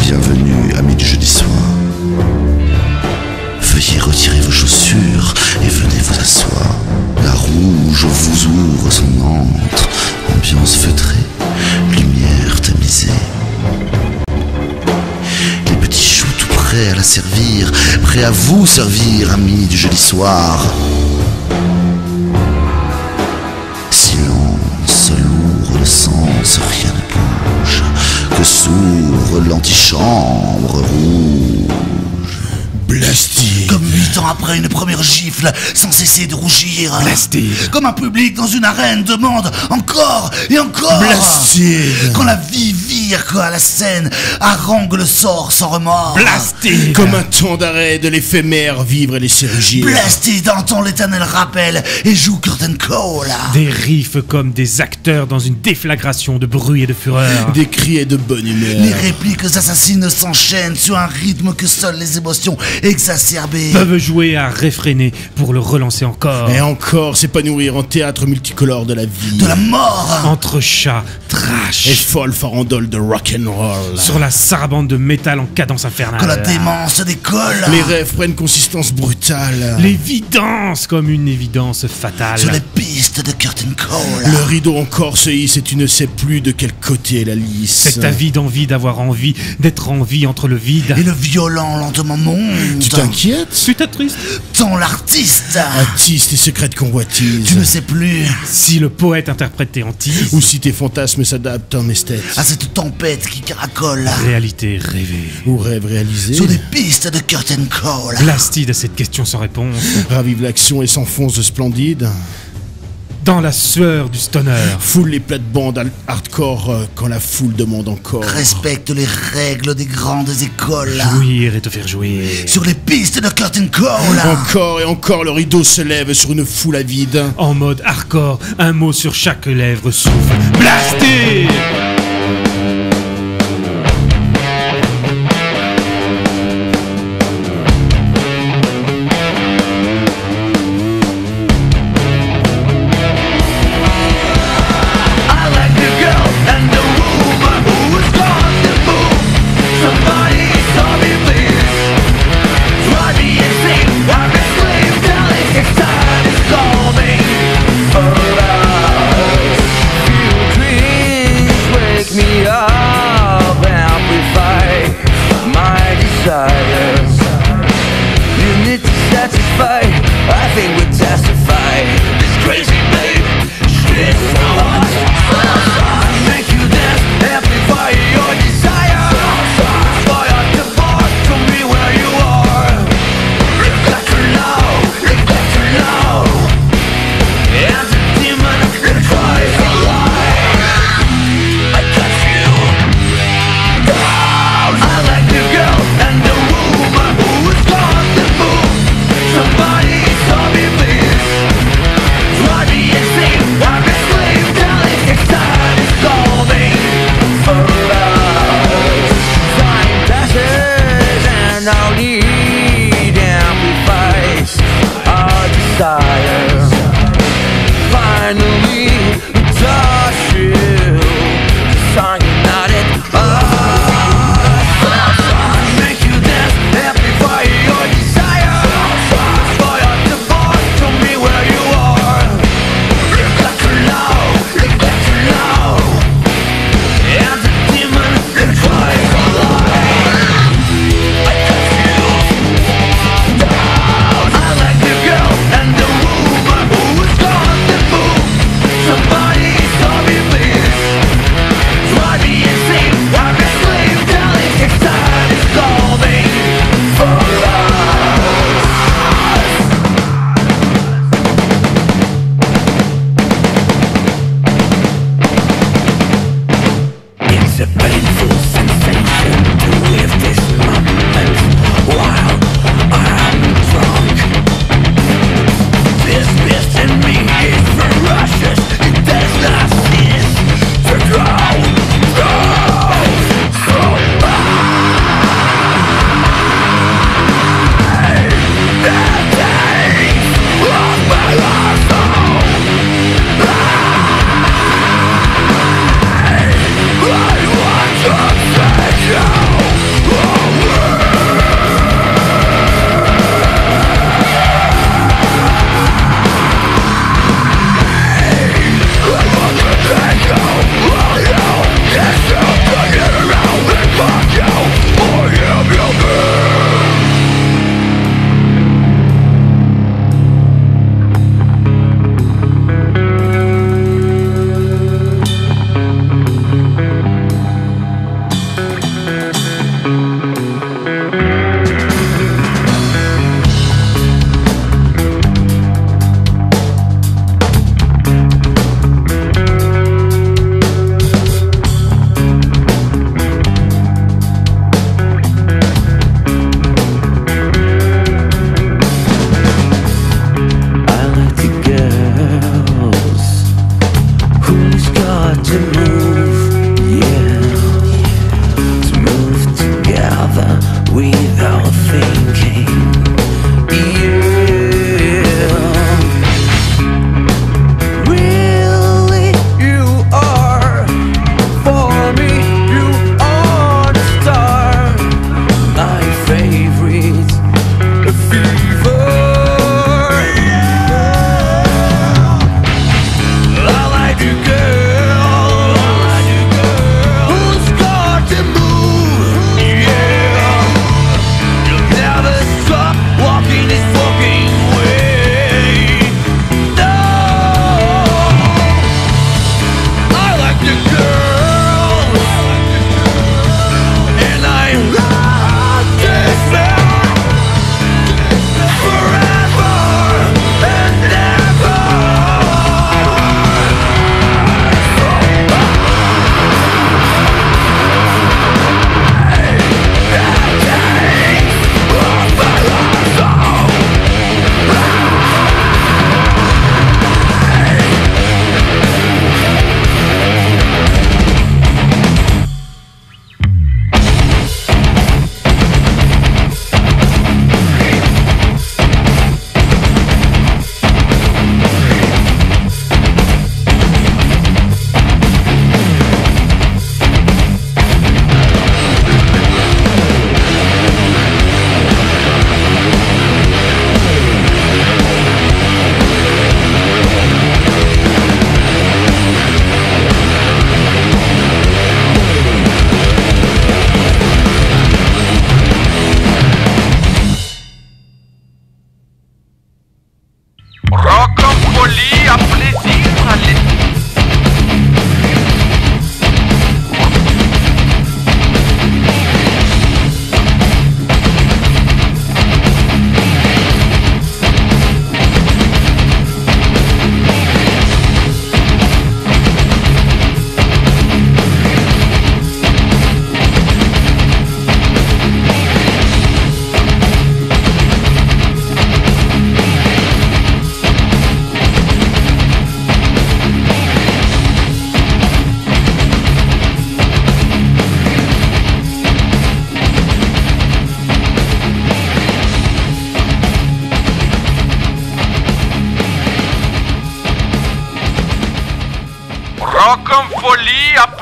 Bienvenue, amis du jeudi soir. Veuillez retirer vos chaussures et venez vous asseoir. La rouge vous ouvre son antre, ambiance feutrée, lumière tamisée. Les petits choux tout prêts à la servir, prêts à vous servir, amis du jeudi soir. Silence, lourd le sens, rien ne bouge, que s'ouvre l'antichambre rouge. Blasty. Comme 8 ans après une première gifle, sans cesser de rougir. Blasty. Comme un public dans une arène demande encore et encore. Blasty. Quand la vie vire, quand la scène harangue le sort sans remords. Blasty. Comme un temps d'arrêt de l'éphémère vivre et les surgir. Blasty entend l'éternel rappel et joue Curtain Call. Des riffs comme des acteurs dans une déflagration de bruit et de fureur. Des cris et de bonne humeur. Les répliques assassines s'enchaînent sur un rythme que seules les émotions exacerbées peuvent jouer à réfréner pour le relancer encore. Et encore s'épanouir en théâtre multicolore de la vie. de la mort. Entre chats, Et trash. folle farandole de rock'n'roll. Sur la sarabande de métal en cadence infernale. Quand la démence décolle. Les rêves prennent consistance brutale. L'évidence comme une évidence fatale. Sur les pistes de Curtain Call. Le rideau encore se hisse et tu ne sais plus de quel côté est la lisse. Cette avide envie d'avoir envie, d'être en vie entre le vide. Et le violent lentement monte. Tu t'inquiètes? Tu t'attriste Tant l'artiste. Artiste et secrète convoitise. Tu ne sais plus si le poète interprète hantise. Ou si tes fantasmes s'adaptent en esthète. à cette tempête qui caracole. Réalité rêvée. Ou rêve réalisé. Sur des pistes de Curtain Call. Blastide à cette question sans réponse. Ravive l'action et s'enfonce de splendide. Dans la sueur du stoner. Foule les plates-bandes hardcore quand la foule demande encore. Respecte les règles des grandes écoles. Jouir et te faire jouir. Sur les pistes de Curtain Call. Encore et encore le rideau se lève sur une foule avide. En mode hardcore, un mot sur chaque lèvre souffle. Blastide. I think we'll testify. This crazy babe, shit so hot. Make you dance, amplify your desire. Fire the bar, show me where you are. You've got to know, you've got to know. And the demon that tries to lie, I got you. I like the girl and the woman who is gone to move. Somebody saw me please.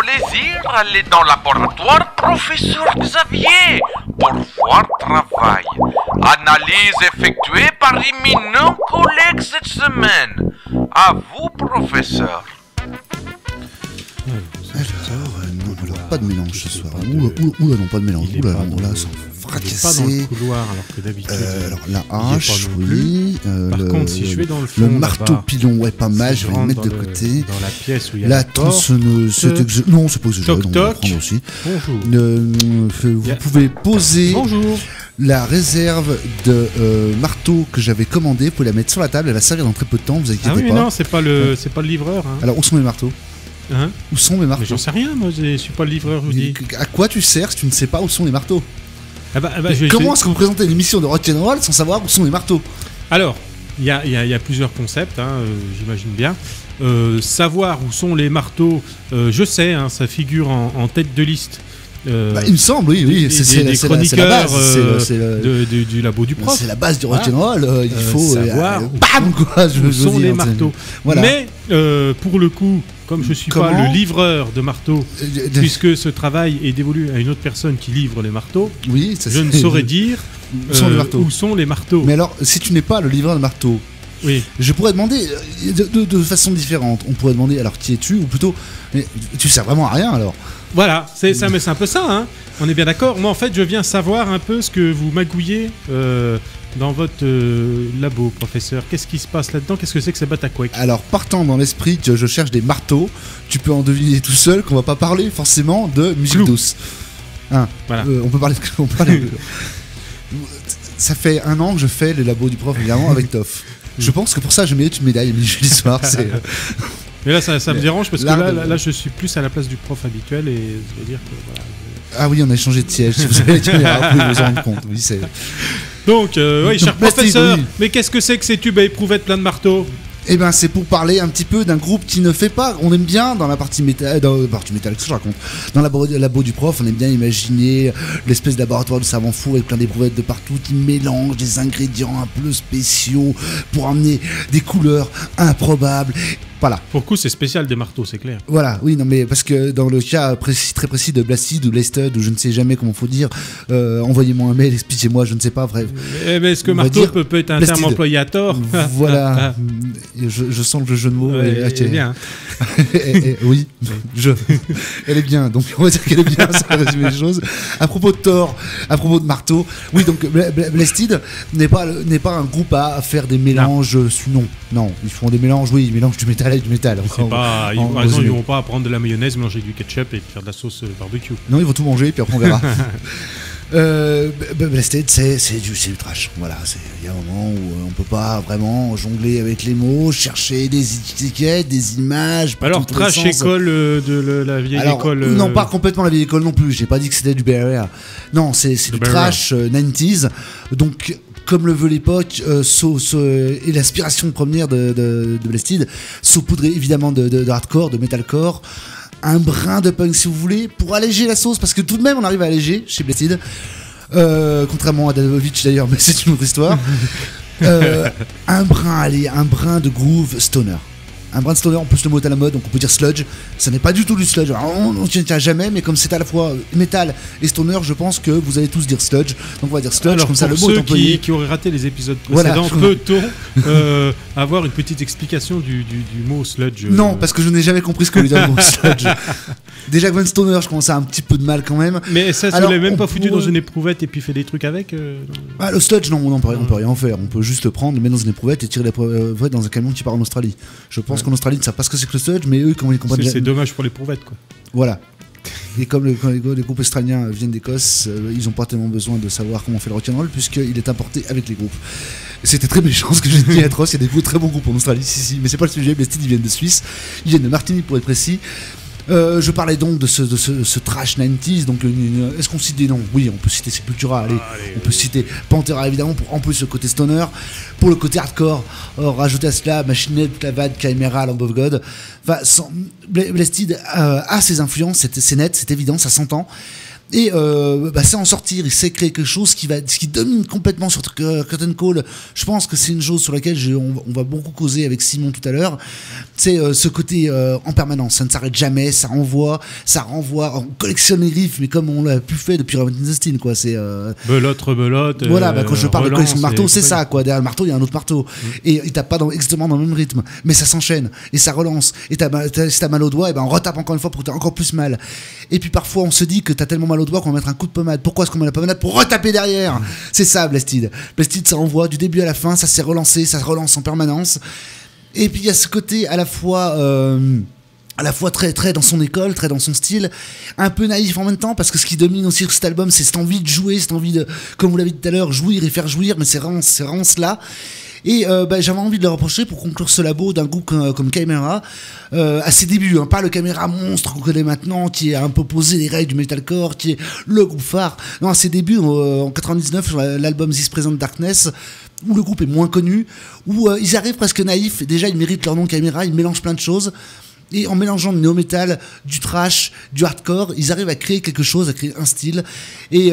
plaisir d'aller dans le laboratoire professeur Xavier pour voir travail. Analyse effectuée par éminents collègues cette semaine. À vous, professeur. Alors, pas de mélange ce soir. Oula, non, pas de mélange. Oula, non, là, sans Il est pas dans le fracasser. couloir alors que d'habitude. Alors, la il y est hache, pas non oui. Par contre, si je vais dans le fond, le marteau là-bas, pilon, ouais, pas mal, si je vais le rentre mettre de dans côté. dans la pièce où il y a La la porte. tronçonneuse, non, c'est pas exagéré, Toc, donc on va toc. prendre aussi. Bonjour. Vous pouvez poser Bonjour. la réserve de marteau que j'avais commandé, vous pouvez la mettre sur la table, elle va servir dans très peu de temps, vous inquiétez Ah oui, mais pas. non, c'est pas le livreur. Hein. Alors, où sont mes marteaux? Hein, Où sont mes mais marteaux? j'en sais rien, moi, je suis pas le livreur, je vous dis. À quoi tu sers si tu ne sais pas où sont les marteaux? je Comment est-ce que vous présentez une émission de rock'n'roll sans savoir où sont les marteaux? Alors, il y a plusieurs concepts, hein, j'imagine bien. Savoir où sont les marteaux, je sais, hein, ça figure en tête de liste. Il me semble, oui, des c'est la chroniqueurs base. C'est le- du labo du prof. c'est la base du rock'n'roll, il faut savoir bam, quoi, je où veux sont dire, les marteaux. Voilà. Mais pour le coup, comme je suis pas Comment le livreur de marteaux, puisque ce travail est dévolu à une autre personne qui livre les marteaux, Oui, ça, je ne c'est- saurais dire Où sont les marteaux où sont les marteaux. Mais alors, si tu n'es pas le livreur de marteaux, Oui. je pourrais demander de façon différente. On pourrait demander alors qui es-tu, ou plutôt, mais tu sers vraiment à rien alors. Voilà, c'est ça, mais c'est un peu ça, hein. On est bien d'accord. Moi, en fait, je viens savoir un peu ce que vous magouillez dans votre labo, professeur. Qu'est-ce qui se passe là-dedans? Qu'est-ce que c'est que ces Batacouec? Alors, partant dans l'esprit que je cherche des marteaux, tu peux en deviner tout seul qu'on va pas parler forcément de musique Clou. douce. Hein, Voilà. on peut parler de... Ça fait 1 an que je fais le labo du prof, évidemment, avec Toff. Je pense que pour ça, je mérite une médaille le jeudi soir. C'est... Mais là, ça me Mais dérange parce que l'arbre- là, je suis plus à la place du prof habituel et je veux dire que voilà. Ah oui, on a changé de siège. Si vous avez les caméras, vous pouvez vous en rendre compte. Oui, c'est... Donc, oui, cher Donc, Bastide, professeur, oui. mais qu'est-ce que c'est que ces tubes à éprouvettes pleins de marteaux? Eh ben, c'est pour parler un petit peu d'un groupe qui ne fait pas. On aime bien dans la partie métal, qu'est-ce que je raconte? Dans le labo du prof, on aime bien imaginer l'espèce de laboratoire de savant fou avec plein d'éprouvettes de partout qui mélange des ingrédients un peu spéciaux pour amener des couleurs improbables. Voilà. Pour le coup, c'est spécial des marteaux, c'est clair. Voilà, oui, non, mais parce que dans le cas très précis de Blasted ou Blasted, ou je ne sais jamais comment faut dire, envoyez-moi un mail, expliquez-moi, je ne sais pas, bref. Mais est-ce que On va marteau dire peut être un Bastide. terme employé à tort? Voilà, je sens que le jeu de mots Ouais, est c'est bien. oui, elle est bien, donc on va dire qu'elle est bien, ça va résumer les choses. À propos de Thor, à propos de marteau, oui, donc Blasted n'est pas un groupe à faire des mélanges, non, ils font des mélanges, oui, ils mélangent du métal avec du métal. C'est pas, en par exemple, résumé. ils vont pas prendre de la mayonnaise, mélanger du ketchup et faire de la sauce barbecue. Non, ils vont tout manger, puis après on verra. Blasted, c'est du trash. Voilà, il y a un moment où on peut pas vraiment jongler avec les mots, chercher des étiquettes, des images. Alors, partout dans tous trash les sens. école de la vieille Alors, école. non, pas complètement la vieille école non plus. J'ai pas dit que c'était du BRR. Non, c'est du BRR. trash 90s. Donc, comme le veut l'époque, et l'aspiration première de Blasted, saupoudré évidemment de hardcore, de metalcore. Un brin de punk si vous voulez, pour alléger la sauce, parce que tout de même on arrive à alléger chez Blasted, contrairement à Danovic d'ailleurs, mais c'est une autre histoire. Un brin de groove stoner. Un brin de stoner, en plus le mot est à la mode, donc on peut dire sludge. Ça n'est pas du tout du sludge, alors, on ne tient jamais, mais comme c'est à la fois metal et stoner, je pense que vous allez tous dire sludge. Donc on va dire sludge, Alors, comme ça le pour mot est ceux employé. qui auraient raté les épisodes Voilà. précédents, peut-on avoir une petite explication du mot sludge? Non, parce que je n'ai jamais compris ce que veut dire le mot sludge. Déjà que Van Stoner, je commençais à un petit peu de mal quand même. Mais ça, Alors, vous l'avez même on pas foutu pourrait- dans une éprouvette et puis fait des trucs avec non. Ah, le sludge, non, on peut rien en faire. On peut juste le prendre, le mettre dans une éprouvette et tirer l'éprouvette dans un camion qui part en Australie. Je pense qu'en Australie, ils ne savent pas ce que c'est que le sludge, mais eux, comme ils comprennent C'est déjà- dommage pour l'éprouvette, quoi. Voilà. Et comme les groupes australiens viennent d'Écosse, ils n'ont pas tellement besoin de savoir comment on fait le rock'n'roll, puisqu'il est importé avec les groupes. C'était très méchant ce que j'ai dit, atroce. Il y a des très bons groupes en Australie, si, mais c'est pas le sujet. Blasted, ils viennent de Suisse, ils viennent de Martinique pour être précis. Je parlais donc de ce trash 90s. Donc, est-ce qu'on cite des noms? Oui, on peut citer Sepultura. Allez, on peut citer Pantera évidemment pour en plus le côté stoner. Pour le côté hardcore, rajouter à cela Machine Head, Clavad, Chimera, Lamb of God. Enfin, Blasted a ses influences, c'est net, c'est évident, ça s'entend. Et c'est en sortir, il sait créer quelque chose qui domine complètement sur Curtain Call. Je pense que c'est une chose sur laquelle on va beaucoup causer avec Simon tout à l'heure. C'est ce côté en permanence, ça ne s'arrête jamais, ça renvoie, on collectionne les riffs, mais comme on l'a plus fait depuis Revenge of the Steel, quoi. C'est belote. voilà, quand je parle de collection de marteaux, c'est et ça, quoi. Derrière le marteau, il y a un autre marteau, et il tape pas exactement dans le même rythme, mais ça s'enchaîne et ça relance. Et si t'as mal au doigt, et ben on retape encore une fois pour que t'aies encore plus mal. Et puis parfois on se dit que t'as tellement mal au doigt qu'on va mettre un coup de pommade. Pourquoi est-ce qu'on met la pommade? Pour retaper derrière. C'est ça, Blasted. Blasted, ça envoie du début à la fin, ça s'est relancé, ça relance en permanence. Et puis il y a ce côté à la fois très très dans son école, très dans son style, un peu naïf en même temps, parce que ce qui domine aussi sur cet album, c'est cette envie de jouer, cette envie de, comme vous l'avez dit tout à l'heure, jouir et faire jouir, mais c'est vraiment cela. Et j'avais envie de le reprocher pour conclure ce labo d'un groupe comme Chimera, à ses débuts, pas le Chimera monstre qu'on connaît maintenant, qui a un peu posé les règles du metalcore, qui est le groupe phare. Non, à ses débuts en 99 sur l'album This Present Darkness, où le groupe est moins connu, où ils arrivent presque naïfs. Déjà, ils méritent leur nom Chimera, ils mélangent plein de choses. Et en mélangeant du néo-metal, du thrash, du hardcore, ils arrivent à créer quelque chose, à créer un style. Et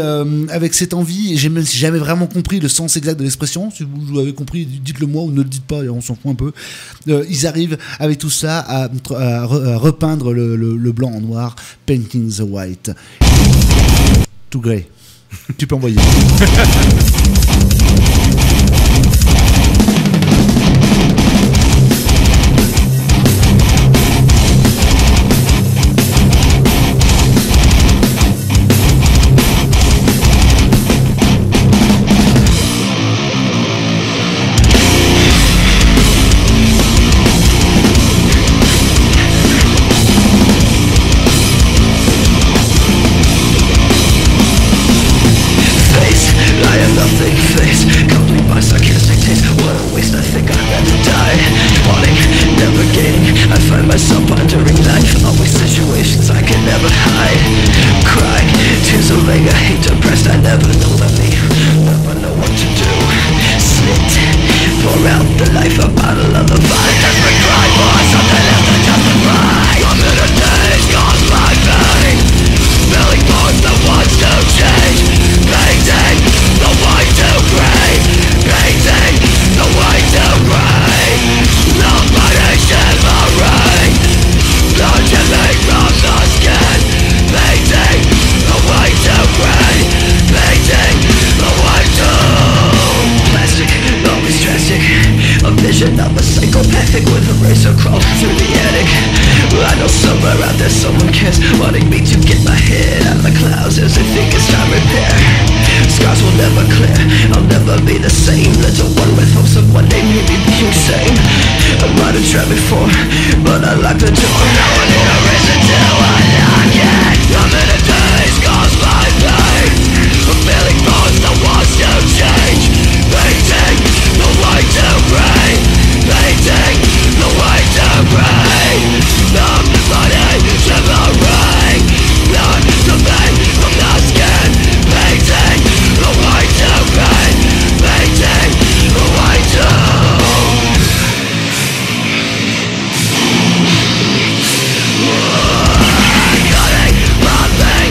avec cette envie, et j'ai même jamais vraiment compris le sens exact de l'expression. Si vous l'avez compris, dites-le moi ou ne le dites pas, on s'en fout un peu. Ils arrivent avec tout ça à repeindre le blanc en noir, painting the white. Tout grey. Tu peux envoyer. My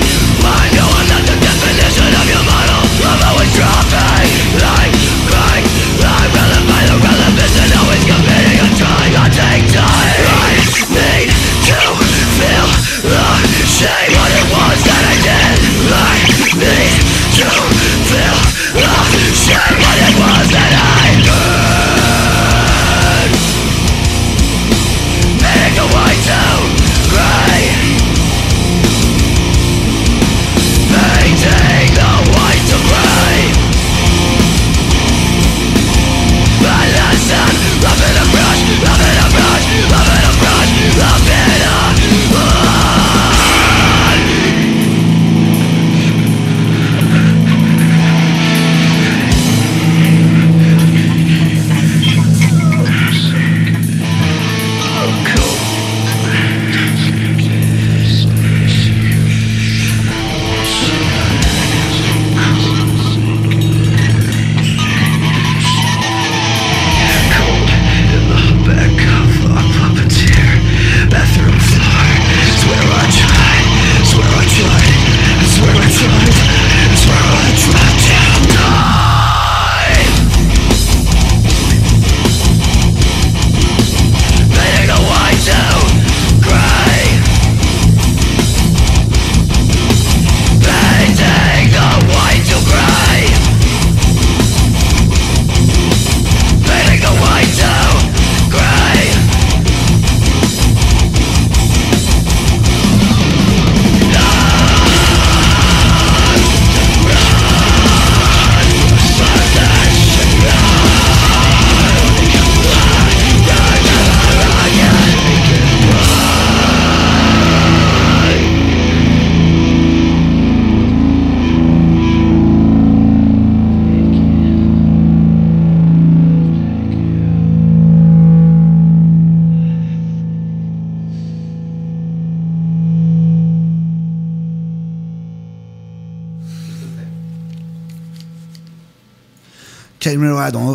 Chimera dans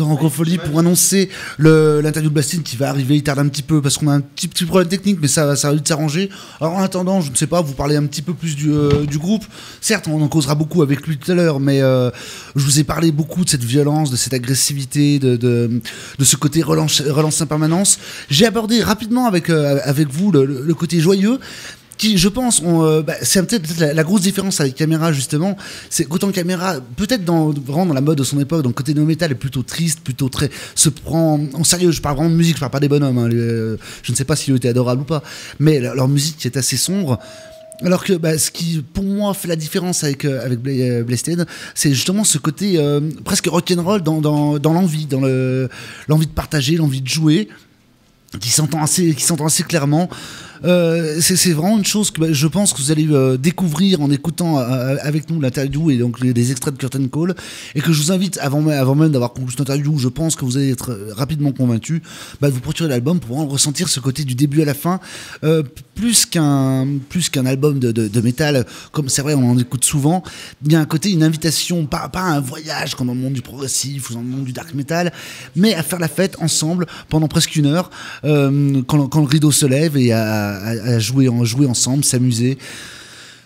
Rockofolie pour annoncer l'interview de Blasted qui va arriver. Il tarde un petit peu parce qu'on a un petit problème technique, mais ça va vite s'arranger. Alors en attendant, je ne sais pas, vous parlez un petit peu plus du groupe. Certes, on en causera beaucoup avec lui tout à l'heure, mais je vous ai parlé beaucoup de cette violence, de cette agressivité, de ce côté relance en permanence. J'ai abordé rapidement avec vous le côté joyeux, qui, je pense, c'est peut-être la grosse différence avec Camera, justement, c'est qu'autant Camera, peut-être vraiment dans la mode de son époque, dans le côté no-metal, est plutôt triste, plutôt se prend en sérieux. Je parle vraiment de musique, je parle pas des bonhommes, hein, je ne sais pas s'ils étaient adorables ou pas, mais leur musique est assez sombre. Alors que ce qui, pour moi, fait la différence avec Blasted, c'est justement ce côté presque rock'n'roll dans l'envie, l'envie de partager, l'envie de jouer, qui s'entend assez clairement. C'est vraiment une chose que je pense que vous allez découvrir en écoutant avec nous l'interview et donc des extraits de Curtain Call, et que je vous invite avant même d'avoir conclu cette interview, je pense que vous allez être rapidement convaincu de vous procurer l'album pour vraiment ressentir ce côté du début à la fin, plus qu'un album de métal, comme c'est vrai on en écoute souvent. Il y a un côté, une invitation, pas un voyage comme dans le monde du progressif ou dans le monde du dark metal, mais à faire la fête ensemble pendant presque une heure, quand le rideau se lève, et à jouer ensemble, s'amuser.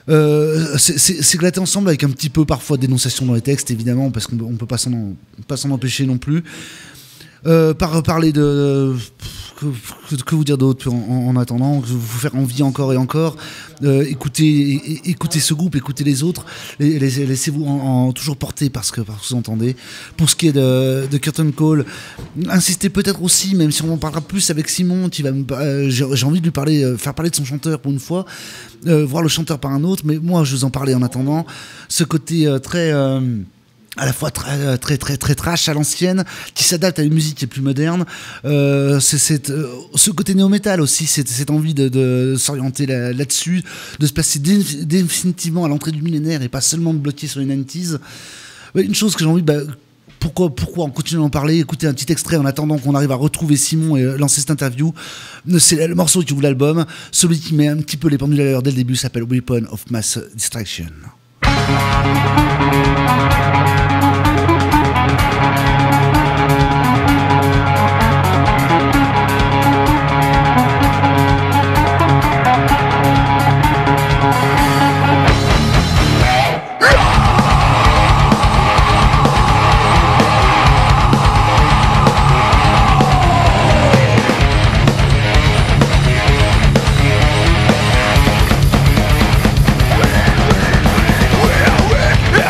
C'est glaté ensemble avec un petit peu parfois de dénonciation dans les textes, évidemment, parce qu'on peut pas s'en empêcher non plus. Parler de que vous dire d'autre en attendant, vous faire envie encore et encore. Écoutez ce groupe, écoutez les autres, laissez-vous toujours porter par ce que vous entendez. Pour ce qui est de Curtain Call, insistez peut-être aussi, même si on en parlera plus avec Simon, qui va j'ai envie de lui faire parler de son chanteur pour une fois, voir le chanteur par un autre, mais moi je vous en parlais en attendant. Ce côté très à la fois très trash à l'ancienne, qui s'adapte à une musique qui est plus moderne. Ce côté néo-metal aussi, cette envie de s'orienter là-dessus, de se placer définitivement à l'entrée du millénaire et pas seulement de bloquer sur les 90s. Une chose que j'ai envie pourquoi en continuant d'en parler, écoutez un petit extrait en attendant qu'on arrive à retrouver Simon et lancer cette interview. C'est le morceau qui ouvre l'album, celui qui met un petit peu les pendules à l'heure dès le début, s'appelle Weapon of Mass Distraction. We're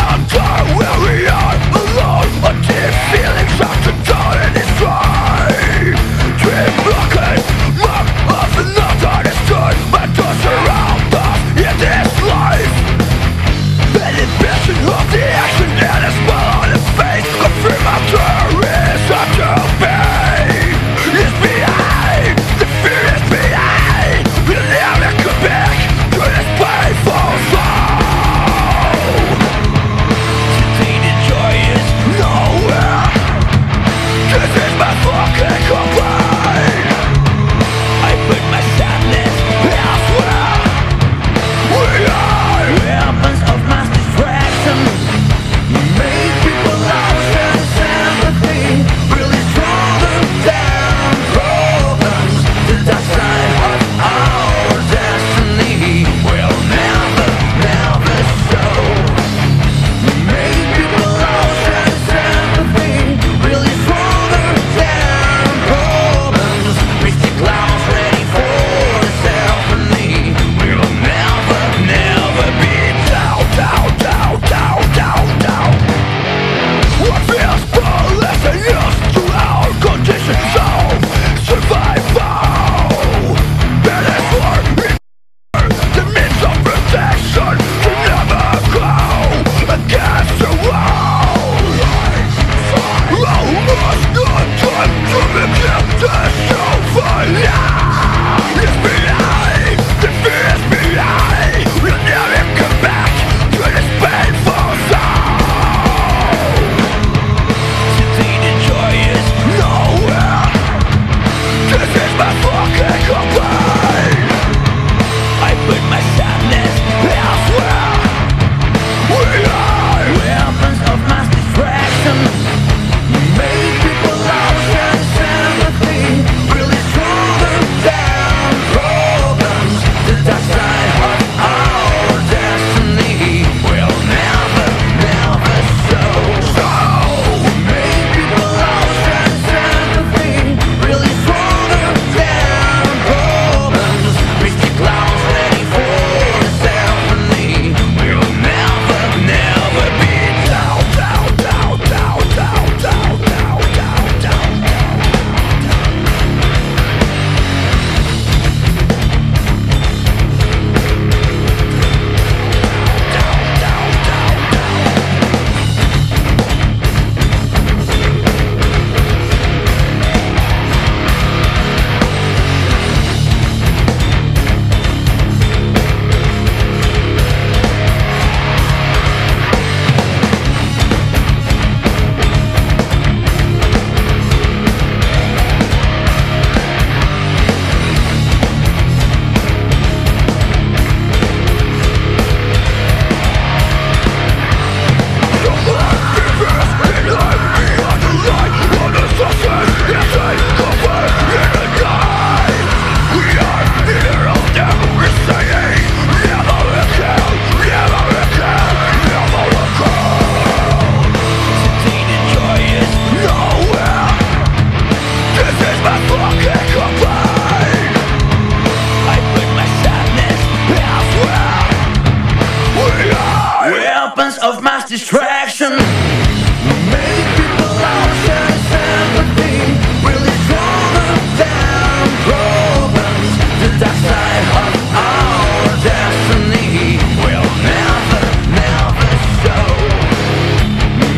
weapons of mass distraction. Make people lost their sympathy, really stronger than problems. The dark side of our destiny will never, never show.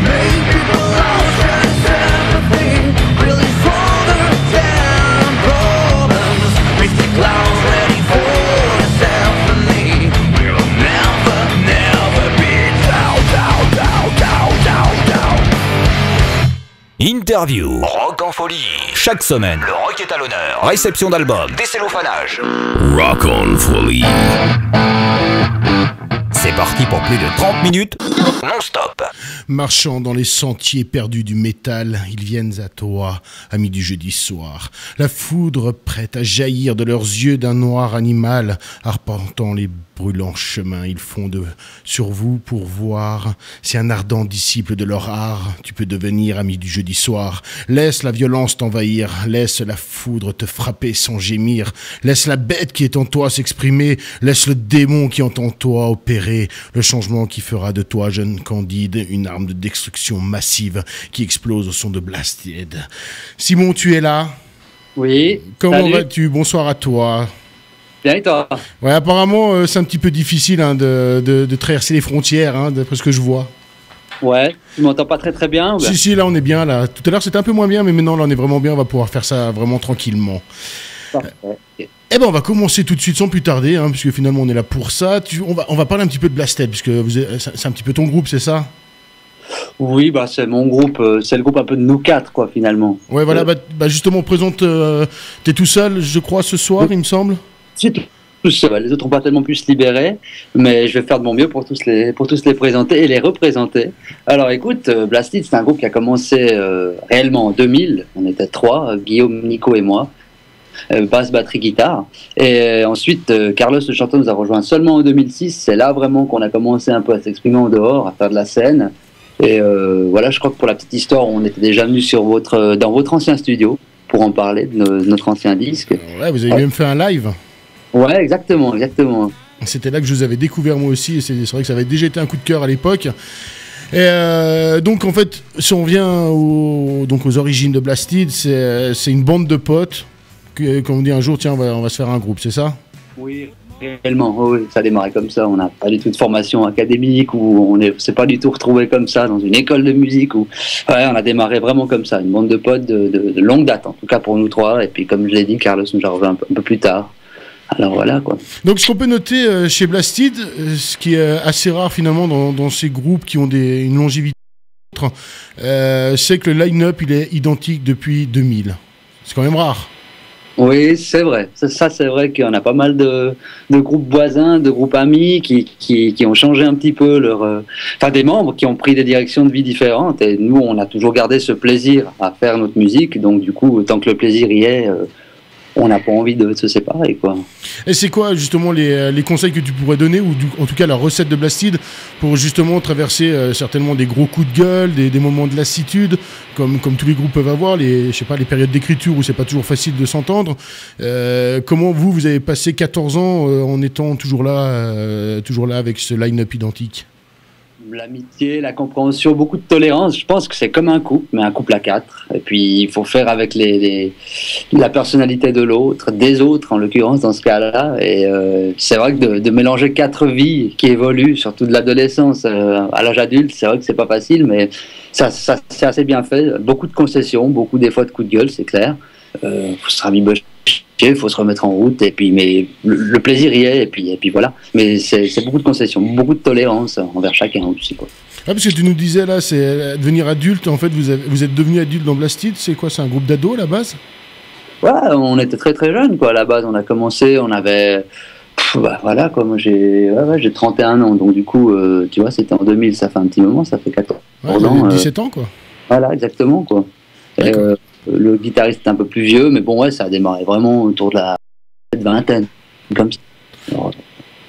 Make people lost their sympathy, really stronger than problems. Mystic clouds ready for a symphony will never, never be down, down, down, down, down, down. Interview. Rock en folie. Chaque semaine, le rock est à l'honneur. Réception d'albums, décellophanages. Rock on folie. C'est parti pour plus de 30 minutes non-stop. Marchant dans les sentiers perdus du métal, ils viennent à toi, amis du jeudi soir. La foudre prête à jaillir de leurs yeux d'un noir animal, arpentant les brûlants chemins, ils fondent sur vous pour voir si un ardent disciple de leur art tu peux devenir, ami du jeudi soir. Laisse la violence t'envahir, laisse la foudre te frapper sans gémir, laisse la bête qui est en toi s'exprimer, laisse le démon qui est en toi opérer, le changement qui fera de toi, jeune Candide, une arme de destruction massive qui explose au son de Blasted. Simon, tu es là? Oui. Comment vas-tu? Bonsoir à toi. Bien et toi? Ouais, apparemment, c'est un petit peu difficile de traverser les frontières, d'après ce que je vois. Ouais, tu m'entends pas très très bien ou bien? Si, là on est bien. Là. Tout à l'heure c'était un peu moins bien, mais maintenant là on est vraiment bien, on va pouvoir faire ça vraiment tranquillement. Parfait. Eh ben on va commencer tout de suite sans plus tarder, puisque finalement on est là pour ça. On va parler un petit peu de Blasted, puisque c'est un petit peu ton groupe, c'est ça? Oui, bah c'est mon groupe, c'est le groupe un peu de nous quatre quoi finalement. Ouais voilà, justement on présente, t'es tout seul je crois ce soir il me semble? C'est tout seul, les autres n'ont pas tellement pu se libérer, mais je vais faire de mon mieux pour tous les présenter et les représenter. Alors écoute, Blasted c'est un groupe qui a commencé réellement en 2000, on était trois, Guillaume, Nico et moi. Basse, batterie, guitare. Et ensuite, Carlos, le chanteur, nous a rejoint seulement en 2006. C'est là vraiment qu'on a commencé un peu à s'exprimer en dehors, à faire de la scène. Et voilà, je crois que pour la petite histoire, on était déjà venu dans votre ancien studio pour en parler de notre ancien disque. Ouais, vous avez même fait un live. Ouais, exactement, exactement. C'était là que je vous avais découvert moi aussi. Et c'est vrai que ça avait déjà été un coup de cœur à l'époque. Et donc en fait, si on vient aux origines de Blasted, c'est une bande de potes. Comme on dit un jour, tiens, on va se faire un groupe, c'est ça? Oui, réellement, oui, ça a démarré comme ça. On n'a pas du tout de formation académique ou on s'est pas du tout retrouvé comme ça dans une école de musique. Ouais, on a démarré vraiment comme ça, une bande de potes de longue date, en tout cas pour nous trois. Et puis, comme je l'ai dit, Carlos nous a rejoint un peu plus tard. Alors voilà quoi. Donc ce qu'on peut noter chez Blasted, ce qui est assez rare finalement dans ces groupes qui ont une longévité, c'est que le line-up il est identique depuis 2000. C'est quand même rare. Oui, c'est vrai. Ça c'est vrai qu'on a pas mal de groupes voisins, de groupes amis qui ont changé un petit peu des membres qui ont pris des directions de vie différentes. Et nous, on a toujours gardé ce plaisir à faire notre musique. Donc du coup, tant que le plaisir y est, on n'a pas envie de se séparer, quoi. Et c'est quoi justement les conseils que tu pourrais donner, ou en tout cas la recette de Blasted pour justement traverser certainement des gros coups de gueule, des moments de lassitude, comme tous les groupes peuvent avoir, les périodes d'écriture où c'est pas toujours facile de s'entendre. Comment vous avez passé 14 ans en étant toujours là avec ce line-up identique? L'amitié, la compréhension, beaucoup de tolérance. Je pense que c'est comme un couple, mais un couple à quatre. Et puis, il faut faire avec la personnalité de l'autre, des autres en l'occurrence dans ce cas-là. Et c'est vrai que de mélanger quatre vies qui évoluent, surtout de l'adolescence à l'âge adulte, c'est vrai que c'est pas facile, mais ça c'est assez bien fait. Beaucoup de concessions, beaucoup des fois de coups de gueule, c'est clair. Faut se rabibocher, il faut se remettre en route, et puis mais le plaisir y est, et puis voilà. Mais c'est beaucoup de concessions, beaucoup de tolérance envers chacun aussi, quoi. Ah, parce que tu nous disais là, c'est devenir adulte. En fait, vous êtes devenu adulte dans Blasted. C'est quoi? C'est un groupe d'ados à la base? Ouais, on était très très jeunes quoi. À la base, on a commencé, on avait voilà quoi. Moi j'ai 31 ans, donc du coup, tu vois, c'était en 2000, ça fait un petit moment, ça fait 14 ans. 17 ans quoi. Voilà, exactement quoi. Et, le guitariste est un peu plus vieux, mais bon, ouais, ça a démarré vraiment autour de la vingtaine, comme ça.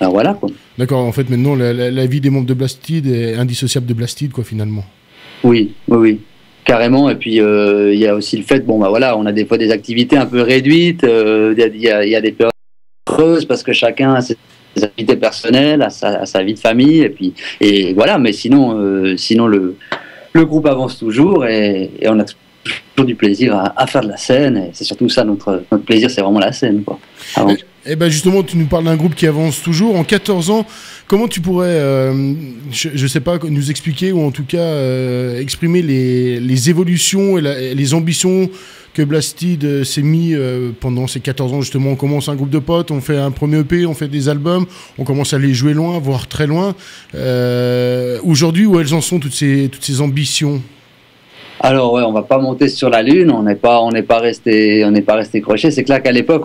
Alors voilà, quoi. D'accord, en fait, maintenant, la vie des membres de Blasted est indissociable de Blasted, quoi, finalement. Oui, carrément. Et puis, il y a aussi le fait, on a des fois des activités un peu réduites, il y a des périodes creuses, parce que chacun a ses activités personnelles, à sa vie de famille, et voilà. Mais sinon le groupe avance toujours et on a toujours du plaisir à faire de la scène. Et c'est surtout ça notre plaisir, c'est vraiment la scène, quoi. Et ben justement, tu nous parles d'un groupe qui avance toujours. En 14 ans, comment tu pourrais, je sais pas, nous expliquer ou en tout cas exprimer les évolutions et les ambitions que Blasted s'est mis pendant ces 14 ans. Justement, on commence un groupe de potes, on fait un premier EP, on fait des albums, on commence à aller jouer loin, voire très loin. Aujourd'hui, où elles en sont toutes ces ambitions? Alors ouais, on va pas monter sur la lune, on n'est pas resté croché. C'est clair qu'à l'époque,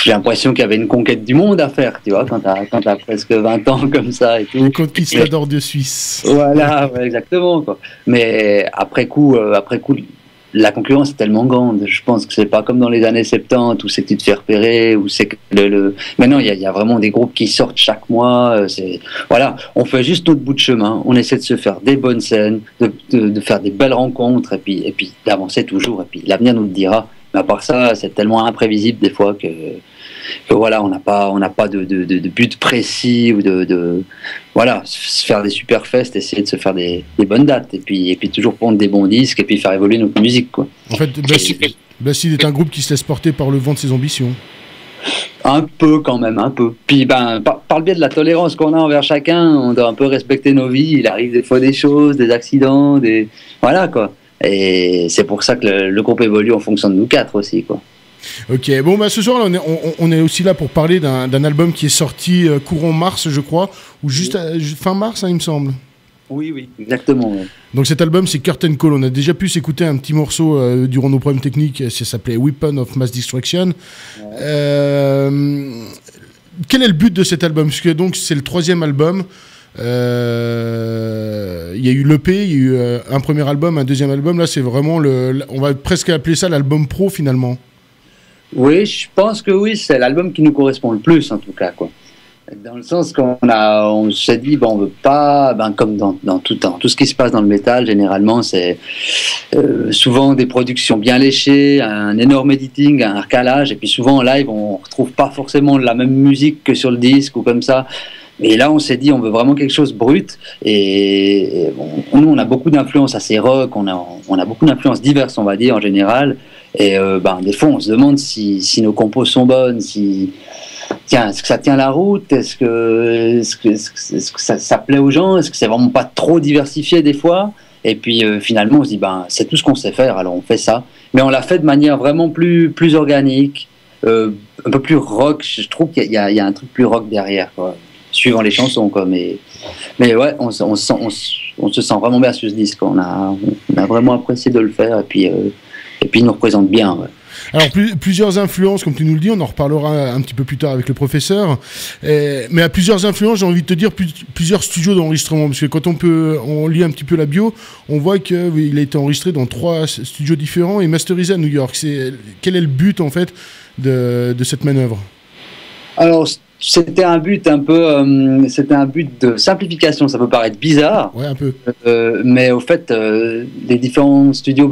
j'ai l'impression qu'il y avait une conquête du monde à faire, tu vois, quand t'as presque 20 ans comme ça et tout. Une conquistador de Suisse. Voilà, ouais, exactement, quoi. Mais après coup, la concurrence est tellement grande. Je pense que c'est pas comme dans les années 70 où c'est que tu te fais repérer, où c'est que Maintenant, il y a vraiment des groupes qui sortent chaque mois. Voilà, on fait juste notre bout de chemin. On essaie de se faire des bonnes scènes, de faire des belles rencontres et puis d'avancer toujours. Et puis l'avenir nous le dira. Mais à part ça, c'est tellement imprévisible des fois que voilà, on n'a pas de but précis ou voilà, se faire des super fests, essayer de se faire des bonnes dates et puis toujours prendre des bons disques et puis faire évoluer notre musique, quoi. En fait, Blasted est un groupe qui se laisse porter par le vent de ses ambitions. Un peu quand même, un peu. Puis par le biais de la tolérance qu'on a envers chacun, on doit un peu respecter nos vies. Il arrive des fois des choses, des accidents, voilà, quoi. Et c'est pour ça que le groupe évolue en fonction de nous quatre aussi, quoi. Ok, bon ce soir là, on est aussi là pour parler d'un album qui est sorti courant mars, je crois, ou juste fin mars, hein, il me semble. Oui, exactement. Ouais. Donc cet album, c'est Curtain Call. On a déjà pu s'écouter un petit morceau durant nos problèmes techniques. Ça s'appelait Weapon of Mass Destruction. Ouais. Quel est le but de cet album? Parce que donc c'est le 3e album. Il y a eu l'EP, il y a eu un premier album, un deuxième album. Là, c'est vraiment on va presque appeler ça l'album pro finalement. Oui, je pense que oui, c'est l'album qui nous correspond le plus en tout cas, quoi. Dans le sens on s'est dit, on veut pas, comme dans tout ce qui se passe dans le métal, généralement, c'est souvent des productions bien léchées, un énorme editing, un recalage, et puis souvent en live, on retrouve pas forcément la même musique que sur le disque ou comme ça. Et là, on s'est dit, on veut vraiment quelque chose de brut. Et nous, on a beaucoup d'influences assez rock, on a beaucoup d'influences diverses, on va dire, en général. Et des fois, on se demande si nos compos sont bonnes, est-ce que ça tient la route, est-ce que ça plaît aux gens, est-ce que c'est vraiment pas trop diversifié des fois. Et puis finalement, on se dit, c'est tout ce qu'on sait faire, alors on fait ça. Mais on l'a fait de manière vraiment plus organique, un peu plus rock. Je trouve qu'il y a un truc plus rock derrière, quoi, suivant les chansons, quoi. Mais ouais, on se sent vraiment bien sur ce disque. On a vraiment apprécié de le faire, et puis il nous représente bien, ouais. Alors plusieurs influences, comme tu nous le dis, on en reparlera un petit peu plus tard avec le professeur. Mais à plusieurs influences, j'ai envie de te dire plusieurs studios d'enregistrement, parce que quand on lit un petit peu la bio, on voit qu'il a été enregistré dans 3 studios différents et masterisé à New York. Quel est le but en fait de cette manœuvre? Alors c'était un but de simplification. Ça peut paraître bizarre, ouais, un peu. Mais au fait, les différents studios,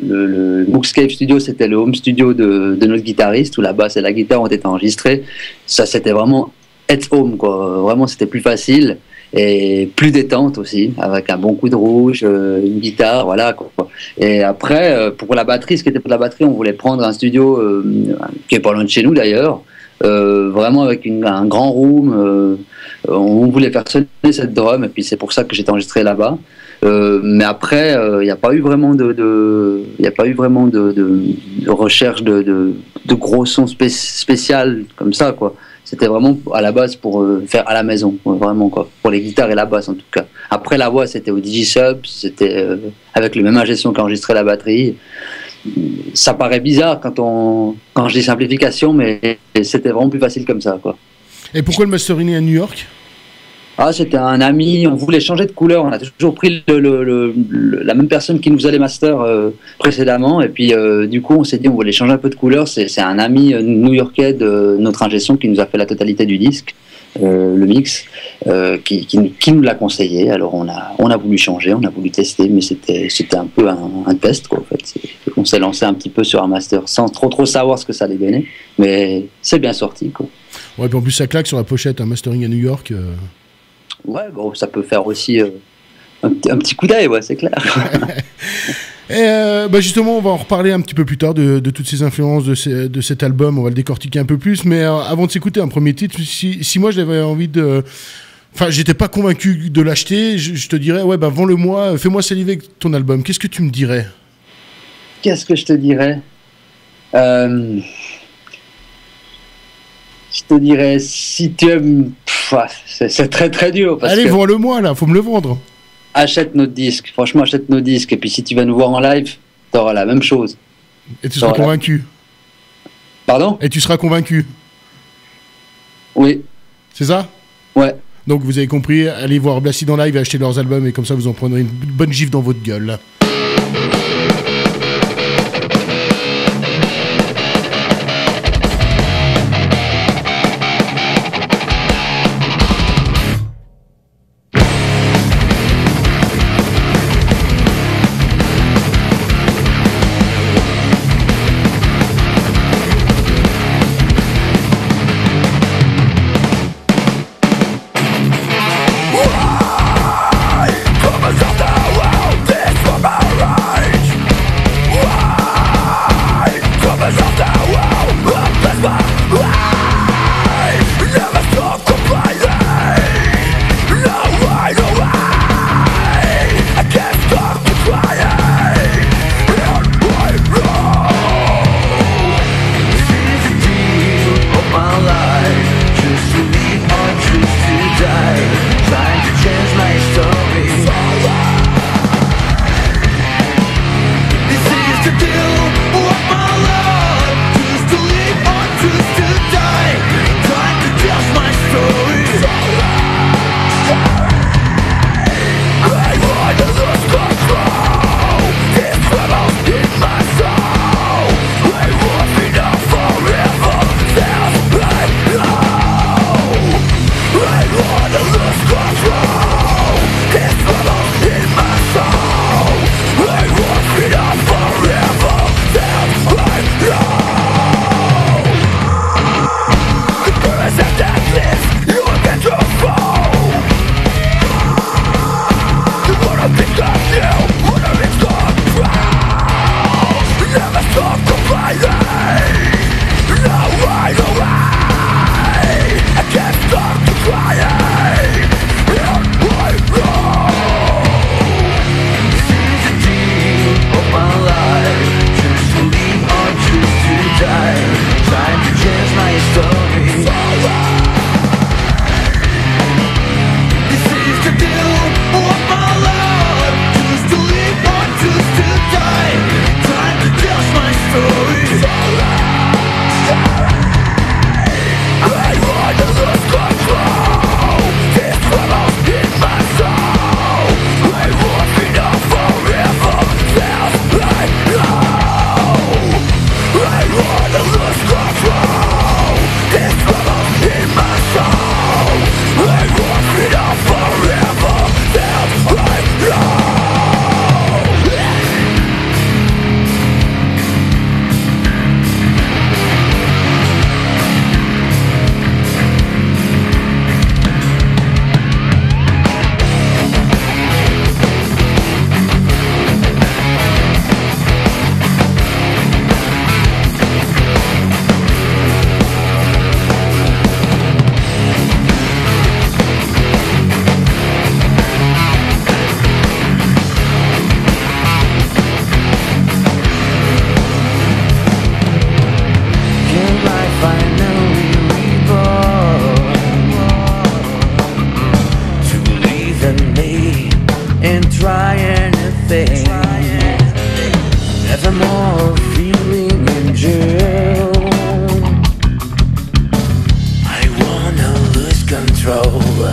le Bookscape Studio, c'était le home studio de notre guitariste, où la basse et la guitare ont été enregistrées. Ça, c'était vraiment at home, quoi. Vraiment, c'était plus facile et plus détente aussi, avec un bon coup de rouge, une guitare, voilà, quoi. Et après, pour la batterie, on voulait prendre un studio qui est pas loin de chez nous d'ailleurs, vraiment avec un grand room. On voulait faire sonner cette drum, et puis c'est pour ça que j'étais enregistré là-bas. Mais après, il n'y a pas eu vraiment de recherche de gros sons spécial comme ça, quoi. C'était vraiment à la base pour faire à la maison, vraiment, quoi, pour les guitares et la basse en tout cas. Après la voix, c'était au Digisub, c'était avec le même ingé son qui enregistrait la batterie. Ça paraît bizarre quand je dis simplification, mais c'était vraiment plus facile comme ça, quoi. Et pourquoi le mastering à New York? C'était un ami, on voulait changer de couleur, on a toujours pris la même personne qui nous faisait les masters précédemment, et puis du coup on s'est dit on voulait changer un peu de couleur. C'est un ami new-yorkais de notre ingé son qui nous a fait la totalité du disque, le mix, qui nous l'a conseillé. Alors on a voulu changer, on a voulu tester, mais c'était un peu un test, quoi, en fait. On s'est lancé un petit peu sur un master sans trop savoir ce que ça allait donner, mais c'est bien sorti, quoi. Ouais, puis en plus ça claque sur la pochette, un mastering à New York. Ouais, bon, ça peut faire aussi un petit coup d'œil, ouais, c'est clair. Et justement, on va en reparler un petit peu plus tard de toutes ces influences de cet album. On va le décortiquer un peu plus. Mais avant de s'écouter un premier titre, si moi j'avais envie de... Enfin, j'étais pas convaincu de l'acheter, je te dirais, ouais, bah vends-le-moi, fais-moi saliver avec ton album. Qu'est-ce que tu me dirais? Qu'est-ce que je te dirais? Je te dirais, si tu aimes... c'est très très dur. Parce Allez, que... vends-le-moi là, faut me le vendre. Achète notre disque, franchement, achète nos disques. Et puis si tu vas nous voir en live, t'auras la même chose. Et tu seras convaincu. Pardon? Et tu seras convaincu. Oui. C'est ça? Ouais. Donc vous avez compris, allez voir Blacid en live et acheter leurs albums et comme ça vous en prendrez une bonne gifle dans votre gueule. Control.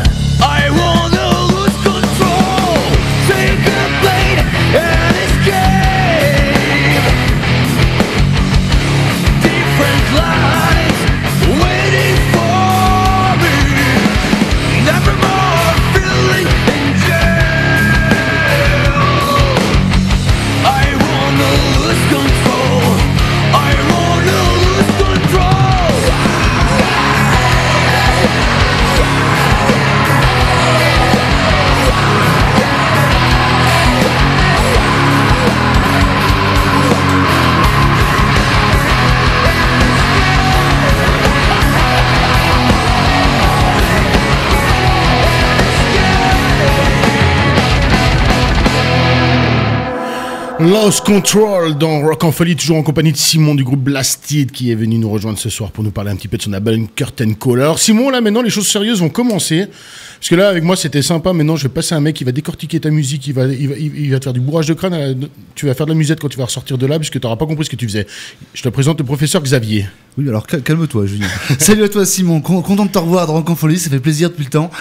Lost Control dans Rock en Folie, toujours en compagnie de Simon du groupe Blasted qui est venu nous rejoindre ce soir pour nous parler un petit peu de son album Curtain Call. Alors Simon, là maintenant les choses sérieuses vont commencer, parce que là avec moi c'était sympa, maintenant je vais passer un mec qui va décortiquer ta musique, il va te faire du bourrage de crâne, tu vas faire de la musette quand tu vas ressortir de là, puisque tu n'auras pas compris ce que tu faisais. Je te présente le professeur Xavier. Oui, alors calme-toi Julien. Salut à toi Simon, content de te revoir dans Rock en Folie, ça fait plaisir depuis le temps.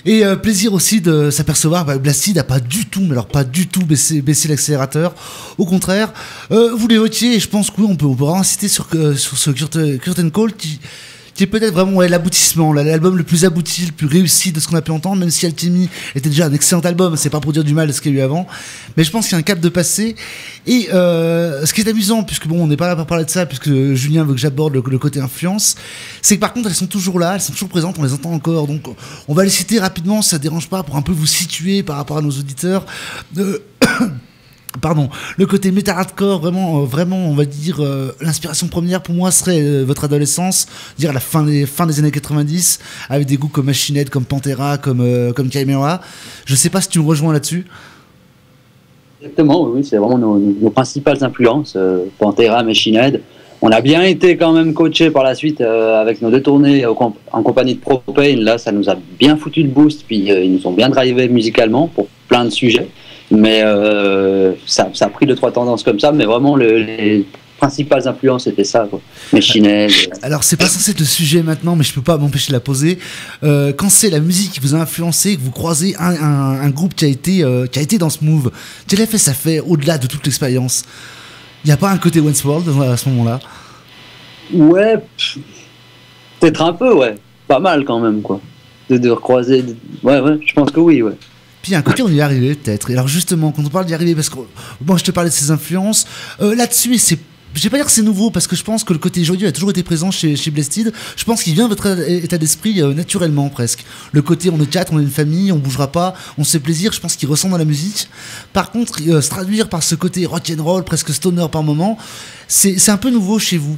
Et plaisir aussi de s'apercevoir que Blasted n'a pas du tout, mais alors pas du tout baissé l'accélérateur. Au contraire, vous l'évoquiez, et je pense que oui, on peut vraiment insister sur ce Curtain Call qui est peut-être vraiment l'aboutissement, l'album le plus abouti, le plus réussi de ce qu'on a pu entendre, même si Alchemy était déjà un excellent album, c'est pas pour dire du mal de ce qu'il y a eu avant, mais je pense qu'il y a un cap de passé. Et ce qui est amusant, puisque bon, on n'est pas là pour parler de ça, puisque Julien veut que j'aborde le côté influence, c'est que par contre elles sont toujours là, elles sont toujours présentes, on les entend encore, donc on va les citer rapidement si ça ne dérange pas, pour un peu vous situer par rapport à nos auditeurs. Pardon, le côté metal hardcore, vraiment, on va dire, l'inspiration première pour moi serait votre adolescence, dire la fin des années 90, avec des goûts comme Machine Head, comme Pantera, comme Chimera. Je sais pas si tu me rejoins là-dessus. Exactement, oui, c'est vraiment nos principales influences, Pantera, Machine Head. On a bien été quand même coachés par la suite avec nos deux tournées en compagnie de Propane. Là, ça nous a bien foutu le boost, puis ils nous ont bien drivé musicalement pour plein de sujets. Mais ça a pris 2-3 tendances comme ça, mais vraiment les principales influences c'était ça, quoi. Machine Head. Alors c'est pas censé être le sujet maintenant, mais je peux pas m'empêcher de la poser. Quand c'est la musique qui vous a influencé, que vous croisez un groupe qui a été dans ce move, quel effet ça fait au-delà de toute l'expérience? Il n'y a pas un côté Wayne's World à ce moment-là? Ouais, peut-être un peu, ouais. Pas mal quand même, quoi. De recroiser. Ouais, je pense que oui, ouais. Puis il y a un côté on y est arrivé peut-être. Et alors justement, quand on parle d'y arriver, parce que moi je te parlais de ses influences, là-dessus, je vais pas dire que c'est nouveau, parce que je pense que le côté joyeux a toujours été présent chez Blasted. Je pense qu'il vient de votre état d'esprit naturellement presque. Le côté on est 4, on est une famille, on bougera pas, on se fait plaisir, je pense qu'il ressent dans la musique. Par contre, se traduire par ce côté rock'n'roll, presque stoner par moment, c'est un peu nouveau chez vous.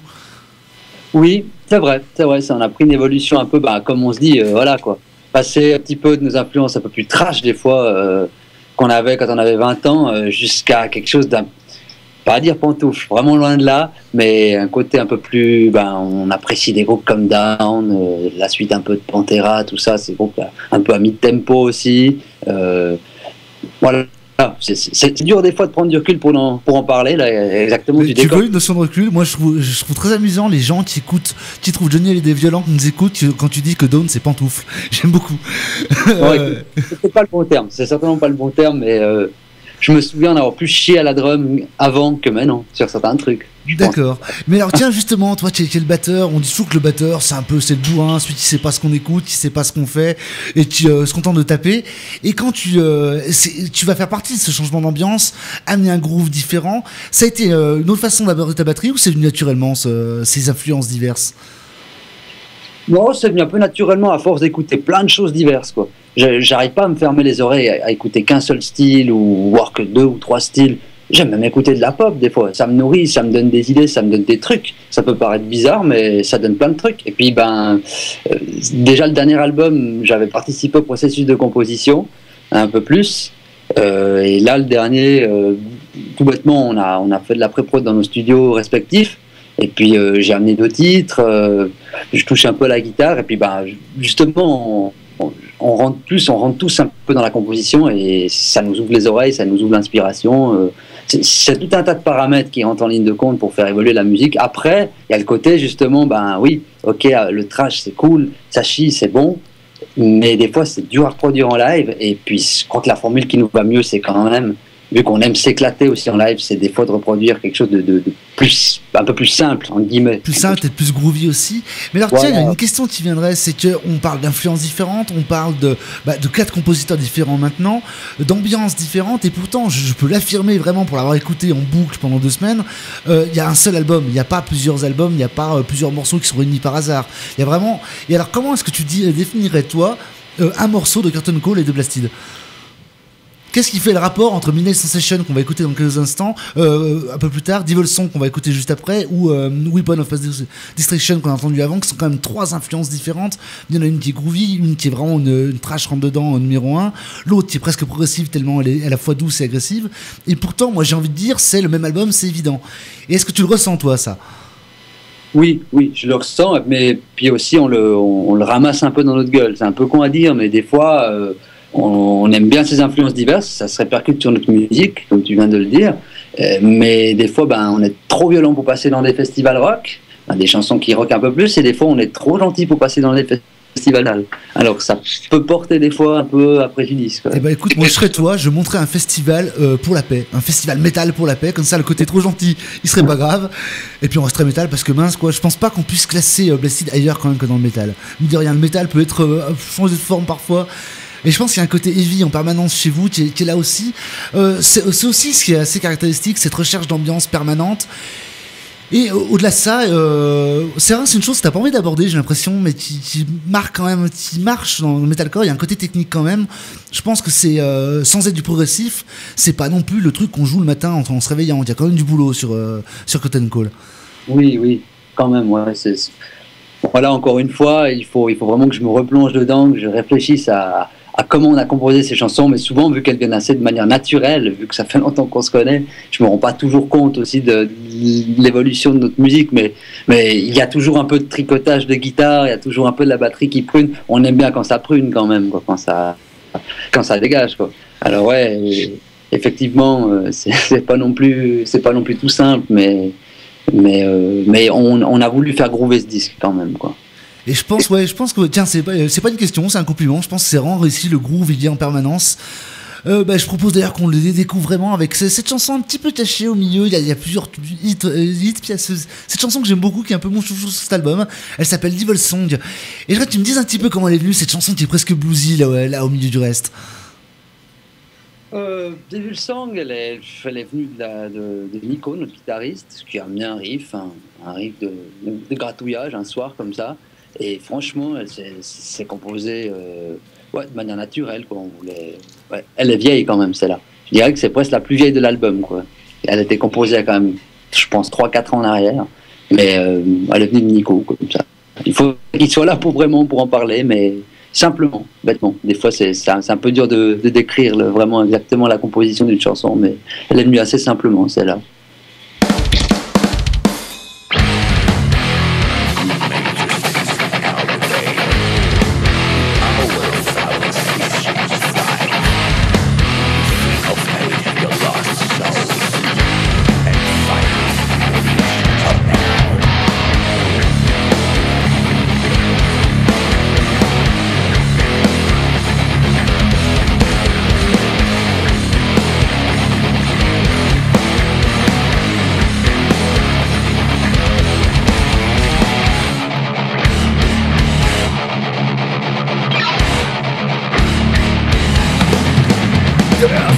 Oui, c'est vrai, ça on a pris une évolution un peu, comme on se dit, voilà quoi. Passer un petit peu de nos influences un peu plus trash des fois qu'on avait quand on avait 20 ans jusqu'à quelque chose d'un, pas à dire pantoufle, vraiment loin de là, mais un côté un peu plus, on apprécie des groupes comme Down, la suite un peu de Pantera, tout ça, ces groupes un peu à mid-tempo aussi, voilà. C'est dur des fois de prendre du recul pour en parler là, exactement. Mais tu veux une notion de recul? Moi je trouve très amusant les gens qui trouvent Johnny Hallyday violent, qui nous écoutent quand tu dis que Dawn c'est pantoufle. J'aime beaucoup. Ouais, c'est pas le bon terme, c'est certainement pas le bon terme, mais je me souviens d'avoir plus chié à la drum avant que maintenant sur certains trucs. D'accord. Mais alors tiens justement, toi qui es le batteur, on dit toujours que le batteur c'est le bourrin, celui qui sait pas ce qu'on écoute, qui sait pas ce qu'on fait et qui se contente de taper. Et quand tu vas faire partie de ce changement d'ambiance, amener un groove différent, ça a été une autre façon d'aborder ta batterie, ou c'est venu naturellement ces influences diverses? Non, c'est venu un peu naturellement à force d'écouter plein de choses diverses, quoi. J'arrive pas à me fermer les oreilles à écouter qu'un seul style ou voir que 2 ou 3 styles. J'aime même écouter de la pop des fois, ça me nourrit, ça me donne des idées, ça me donne des trucs. Ça peut paraître bizarre, mais ça donne plein de trucs. Et puis déjà le dernier album, j'avais participé au processus de composition un peu plus. Et là le dernier, tout bêtement, on a fait de la pré-prod dans nos studios respectifs. Et puis j'ai amené 2 titres, je touche un peu à la guitare. Et puis justement, on rentre tous un peu dans la composition et ça nous ouvre les oreilles, ça nous ouvre l'inspiration. C'est tout un tas de paramètres qui rentrent en ligne de compte pour faire évoluer la musique. Après, il y a le côté justement, oui, ok, le trash c'est cool, ça chie, c'est bon, mais des fois c'est dur à reproduire en live. Et puis je crois que la formule qui nous va mieux, c'est quand même, vu qu'on aime s'éclater aussi en live, c'est des fois de reproduire quelque chose de plus, un peu plus simple, en guillemets. Plus simple, peut-être plus groovy aussi. Mais alors, tiens, il y a une question qui viendrait, c'est qu'on parle d'influences différentes, on parle de 4 compositeurs différents maintenant, d'ambiances différentes, et pourtant, je peux l'affirmer vraiment pour l'avoir écouté en boucle pendant 2 semaines, il y a un seul album, il n'y a pas plusieurs albums, il n'y a pas plusieurs morceaux qui sont réunis par hasard. Il y a vraiment... Et alors, comment est-ce que tu définirais, toi, un morceau de Curtain Call et de Blasted? qu'est-ce qui fait le rapport entre Midnight Sensation qu'on va écouter dans quelques instants, un peu plus tard, Devil Song qu'on va écouter juste après, ou Weapon of Mass Destruction qu'on a entendu avant, qui sont quand même trois influences différentes. Il y en a une qui est groovy, une qui est vraiment une trash rentre dedans numéro 1, l'autre qui est presque progressive tellement elle est à la fois douce et agressive. Et pourtant, moi j'ai envie de dire, c'est le même album, c'est évident. Et est-ce que tu le ressens toi, ça? Oui, je le ressens, mais puis aussi on le ramasse un peu dans notre gueule. C'est un peu con à dire, mais des fois on aime bien ces influences diverses, ça se répercute sur notre musique, comme tu viens de le dire, mais des fois on est trop violent pour passer dans des festivals rock, des chansons qui rock un peu plus, et des fois on est trop gentil pour passer dans les festivals. Alors ça peut porter des fois un peu à préjudice. Eh ben écoute, moi je serais toi, je montrais un festival pour la paix, un festival métal pour la paix, comme ça le côté trop gentil, il serait pas grave. Et puis on resterait métal parce que mince quoi, je pense pas qu'on puisse classer Blasted ailleurs quand même que dans le métal. Me dire rien, le métal peut être changé de forme parfois. Et je pense qu'il y a un côté heavy en permanence chez vous qui est là aussi. C'est aussi ce qui est assez caractéristique, cette recherche d'ambiance permanente. Et au-delà de ça, c'est vrai, c'est une chose que t'as pas envie d'aborder, j'ai l'impression, mais qui marque quand même, qui marche dans le metalcore. Il y a un côté technique quand même. Je pense que c'est sans être du progressif, c'est pas non plus le truc qu'on joue le matin en se réveillant. Il y a quand même du boulot sur Curtain Call. Oui, quand même. Ouais, voilà, encore une fois, il faut vraiment que je me replonge dedans, que je réfléchisse à comment on a composé ces chansons, mais souvent, vu qu'elles viennent assez de manière naturelle, vu que ça fait longtemps qu'on se connaît, je me rends pas toujours compte aussi de l'évolution de notre musique, mais il y a toujours un peu de tricotage de guitare, il y a toujours un peu de la batterie qui prune. On aime bien quand ça prune quand même, quoi, quand ça dégage, quoi. Alors ouais, effectivement, c'est pas non plus tout simple, mais on a voulu faire groover ce disque quand même, quoi. Et je pense que, tiens, c'est pas une question, c'est un compliment. Je pense que c'est vraiment réussi, le groove, il vient en permanence. Je propose d'ailleurs qu'on le découvre vraiment avec cette chanson un petit peu cachée au milieu. Il y a plusieurs hits, puis il y a cette chanson que j'aime beaucoup, qui est un peu mon chouchou sur cet album. Elle s'appelle Devil Song. Et je voudrais que tu me dises un petit peu comment elle est venue, cette chanson qui est presque bluesy, là au milieu du reste. Devil Song, elle est venue de Nico, notre guitariste, qui a amené un riff de gratouillage un soir comme ça. Et franchement, c'est composé de manière naturelle, quoi. Elle est vieille quand même, celle-là. Je dirais que c'est presque la plus vieille de l'album, quoi. Elle a été composée quand même, je pense, 3-4 ans en arrière. Mais elle est venue de Nico, comme ça. Il faut qu'il soit là pour en parler, mais simplement, bêtement. Des fois, c'est un peu dur de décrire vraiment exactement la composition d'une chanson, mais elle est venue assez simplement, celle-là. Yeah.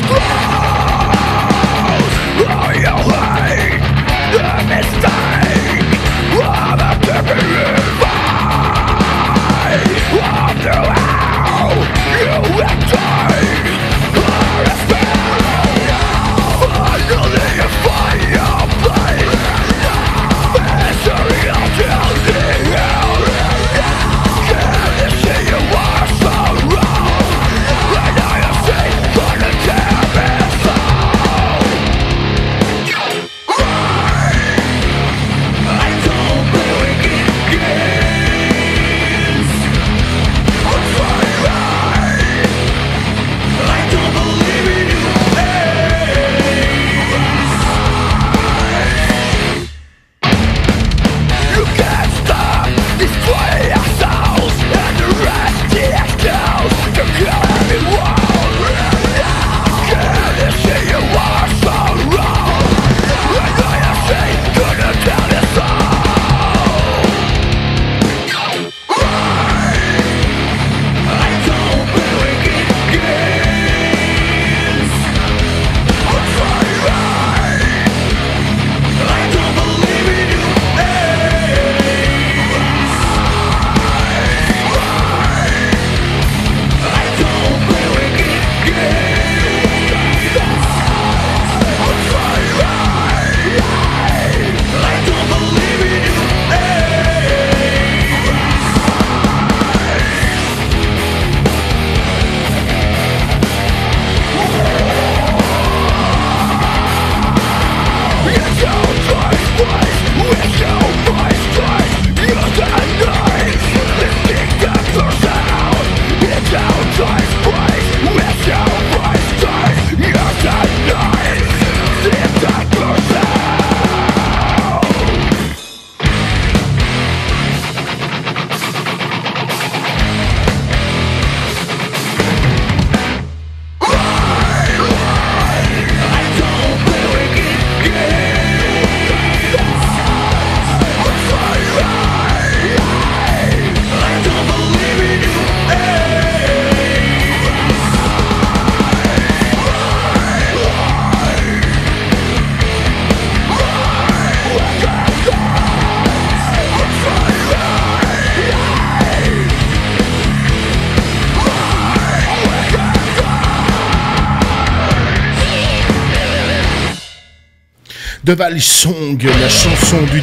The Valley Song, la chanson du...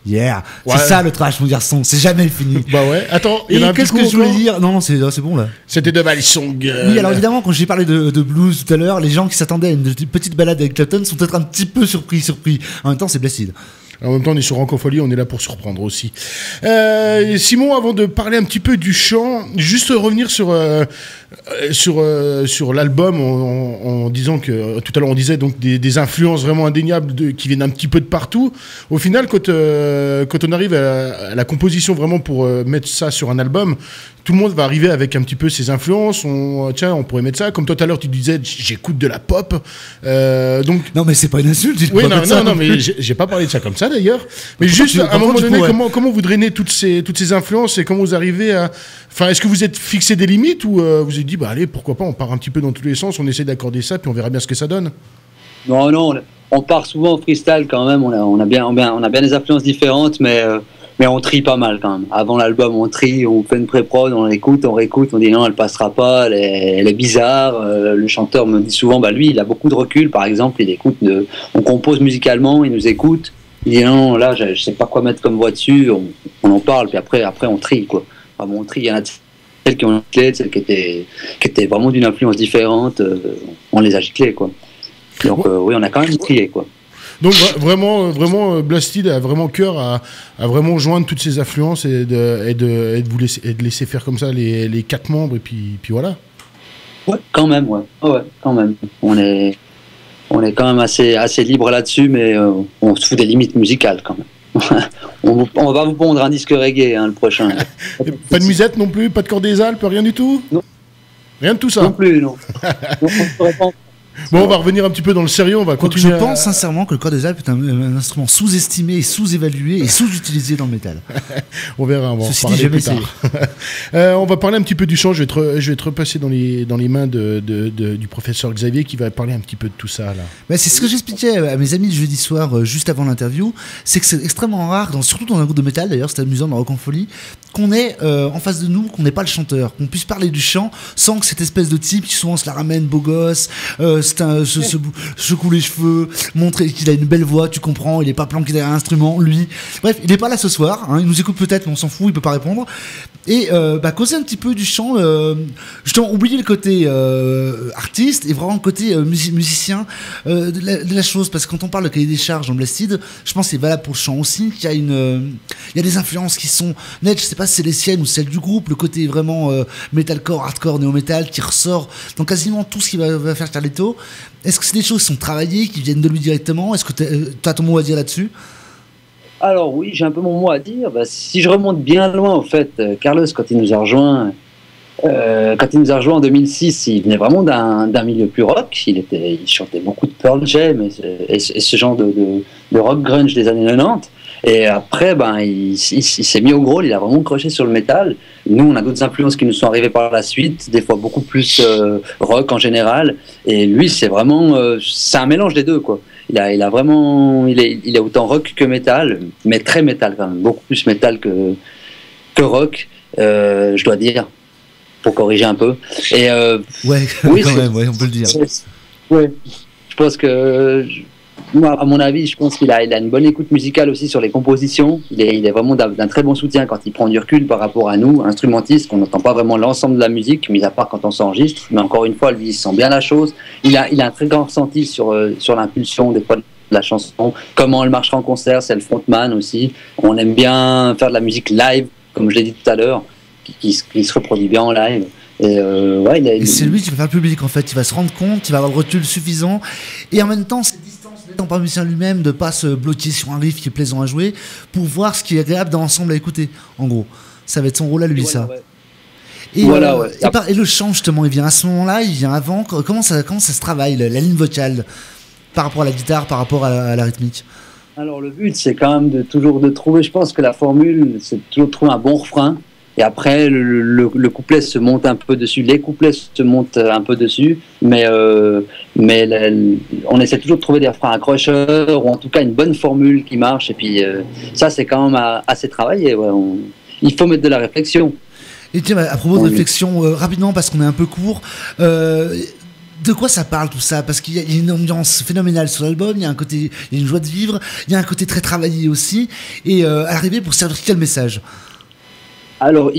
Yeah, Ouais. c'est ça le trash, mon garçon, c'est jamais fini. Bah ouais, attends, il Et y en a un petit qu'est-ce coup que je voulais encore dire? Non, c'est bon là. C'était The Valley Song. Oui, alors évidemment, quand j'ai parlé de blues tout à l'heure, les gens qui s'attendaient à une petite balade avec Clapton sont peut-être un petit peu surpris. En même temps, c'est Blasted. En même temps, on est sur Rancophonie, on est là pour surprendre aussi. Simon, avant de parler un petit peu du chant, juste revenir sur l'album en disant que tout à l'heure on disait donc des influences vraiment indéniables qui viennent un petit peu de partout. Au final, quand on arrive à la composition vraiment pour mettre ça sur un album, tout le monde va arriver avec un petit peu ses influences. On pourrait mettre ça. Comme toi tout à l'heure, tu disais j'écoute de la pop. Donc Non, mais c'est pas une insulte. Tu oui, peux pas mettre ça non, mais plus. j'ai pas parlé de ça comme ça d'ailleurs. Mais juste à un moment donné, comment vous drainez toutes ces influences et comment vous arrivez à. Enfin, est-ce que vous êtes fixé des limites ou vous avez dit, bah allez, pourquoi pas, on part un petit peu dans tous les sens, on essaie d'accorder ça, puis on verra bien ce que ça donne. Non, on part souvent en freestyle quand même. On a bien des influences différentes, mais on trie pas mal quand même. Avant l'album, on trie, on fait une pré-prod, on l'écoute, on réécoute, on dit non, elle passera pas, elle est bizarre. Le chanteur me dit souvent, bah lui, il a beaucoup de recul, par exemple, il écoute, on compose musicalement, il nous écoute. Il dit non, là, je sais pas quoi mettre comme voix dessus. On en parle, puis après on trie quoi. Enfin, bon, on trie. Il y en a celles qui ont une clé, celles qui étaient vraiment d'une influence différente. On les a giclées quoi. Donc oui, on a quand même trié quoi. Donc vraiment, Blasted a vraiment cœur à vraiment joindre toutes ces influences et de laisser faire comme ça les 4 membres et puis voilà. Ouais, quand même, ouais. Ouais, quand même. On est quand même assez libre là-dessus, mais on se fout des limites musicales quand même. on va vous pondre un disque reggae le prochain. Pas de musette non plus, pas de Cor des Alpes, rien du tout. Non. Rien de tout ça. Non plus, non. Bon, on va revenir un petit peu dans le sérieux, on va Je continuer. pense sincèrement que le Corps des Alpes est un instrument sous-estimé et sous-évalué et sous-utilisé dans le métal. On verra, on va en Ceci dit, parler jamais plus tard. On va parler un petit peu du chant. Je vais te repasser dans les mains du professeur Xavier qui va parler un petit peu de tout ça là. Bah, c'est ce que j'expliquais à mes amis le jeudi soir, juste avant l'interview. C'est que c'est extrêmement rare, surtout dans un groupe de métal d'ailleurs, c'est amusant dans Rock en Folie, qu'on ait en face de nous, qu'on n'ait pas le chanteur, qu'on puisse parler du chant sans que cette espèce de type qui souvent se la ramène beau gosse, secoue les cheveux, montrer qu'il a une belle voix, tu comprends, il est pas planqué derrière un instrument, lui. Bref, il est pas là ce soir, il nous écoute peut-être, mais on s'en fout, il peut pas répondre. Et causer un petit peu du chant, justement oublier le côté artiste et vraiment le côté musicien de la chose, parce que quand on parle de cahier des charges dans Blasted, je pense que c'est valable pour le chant aussi, qu'il y a il y a des influences qui sont nettes, je sais pas si c'est les siennes ou celles du groupe, le côté vraiment metalcore, hardcore, néo-metal qui ressort dans quasiment tout ce qui va faire Carletto. Est-ce que c'est des choses qui sont travaillées, qui viennent de lui directement? Est-ce que tu as ton mot à dire là-dessus? Alors oui, j'ai un peu mon mot à dire. Si je remonte bien loin, en fait, Carlos, quand il nous a rejoint en 2006, il venait vraiment d'un milieu plus rock. Il chantait beaucoup de Pearl Jam et ce genre de rock grunge des années 90. Et après, il s'est mis au gros, il a vraiment croché sur le métal. Nous, on a d'autres influences qui nous sont arrivées par la suite, des fois beaucoup plus rock en général. Et lui, c'est un mélange des deux, quoi. Il est autant rock que métal, mais très métal quand même, beaucoup plus métal que rock, je dois dire, pour corriger un peu. Et ouais, oui, quand même, ouais, on peut le dire. Ouais, je pense que moi, à mon avis, je pense qu'il a une bonne écoute musicale aussi sur les compositions. Il est vraiment d'un très bon soutien quand il prend du recul par rapport à nous, instrumentistes, qu'on n'entend pas vraiment l'ensemble de la musique, mis à part quand on s'enregistre. Mais encore une fois, lui, il sent bien la chose. Il a un très grand ressenti sur l'impulsion des fois de la chanson, comment elle marchera en concert, c'est le frontman aussi. On aime bien faire de la musique live, comme je l'ai dit tout à l'heure, qui se reproduit bien en live. Et c'est lui qui va faire le public en fait, il va se rendre compte, il va avoir le recul suffisant, et en même temps cette distance n'étant pas musicien lui-même, de pas se bloquer sur un riff qui est plaisant à jouer, pour voir ce qui est agréable dans l'ensemble à écouter. En gros, ça va être son rôle à lui, ça. Ouais. Et, et le chant justement, il vient à ce moment-là, il vient avant. Comment ça se travaille la ligne vocale par rapport à la guitare, par rapport à la rythmique? Alors le but, c'est quand même toujours de trouver, je pense que la formule, c'est toujours de trouver un bon refrain. Et après, le couplet se monte un peu dessus, les couplets se montent un peu dessus, mais on essaie toujours de trouver des refrains accrocheurs, ou en tout cas une bonne formule qui marche, et puis ça, c'est quand même assez travaillé. Ouais. Il faut mettre de la réflexion. Et tiens, à propos de réflexion, rapidement, parce qu'on est un peu court, De quoi ça parle tout ça? Parce qu'il y a une ambiance phénoménale sur l'album, il y a une joie de vivre, il y a un côté très travaillé aussi, et à l'arrivée pour servir quel message? Alors,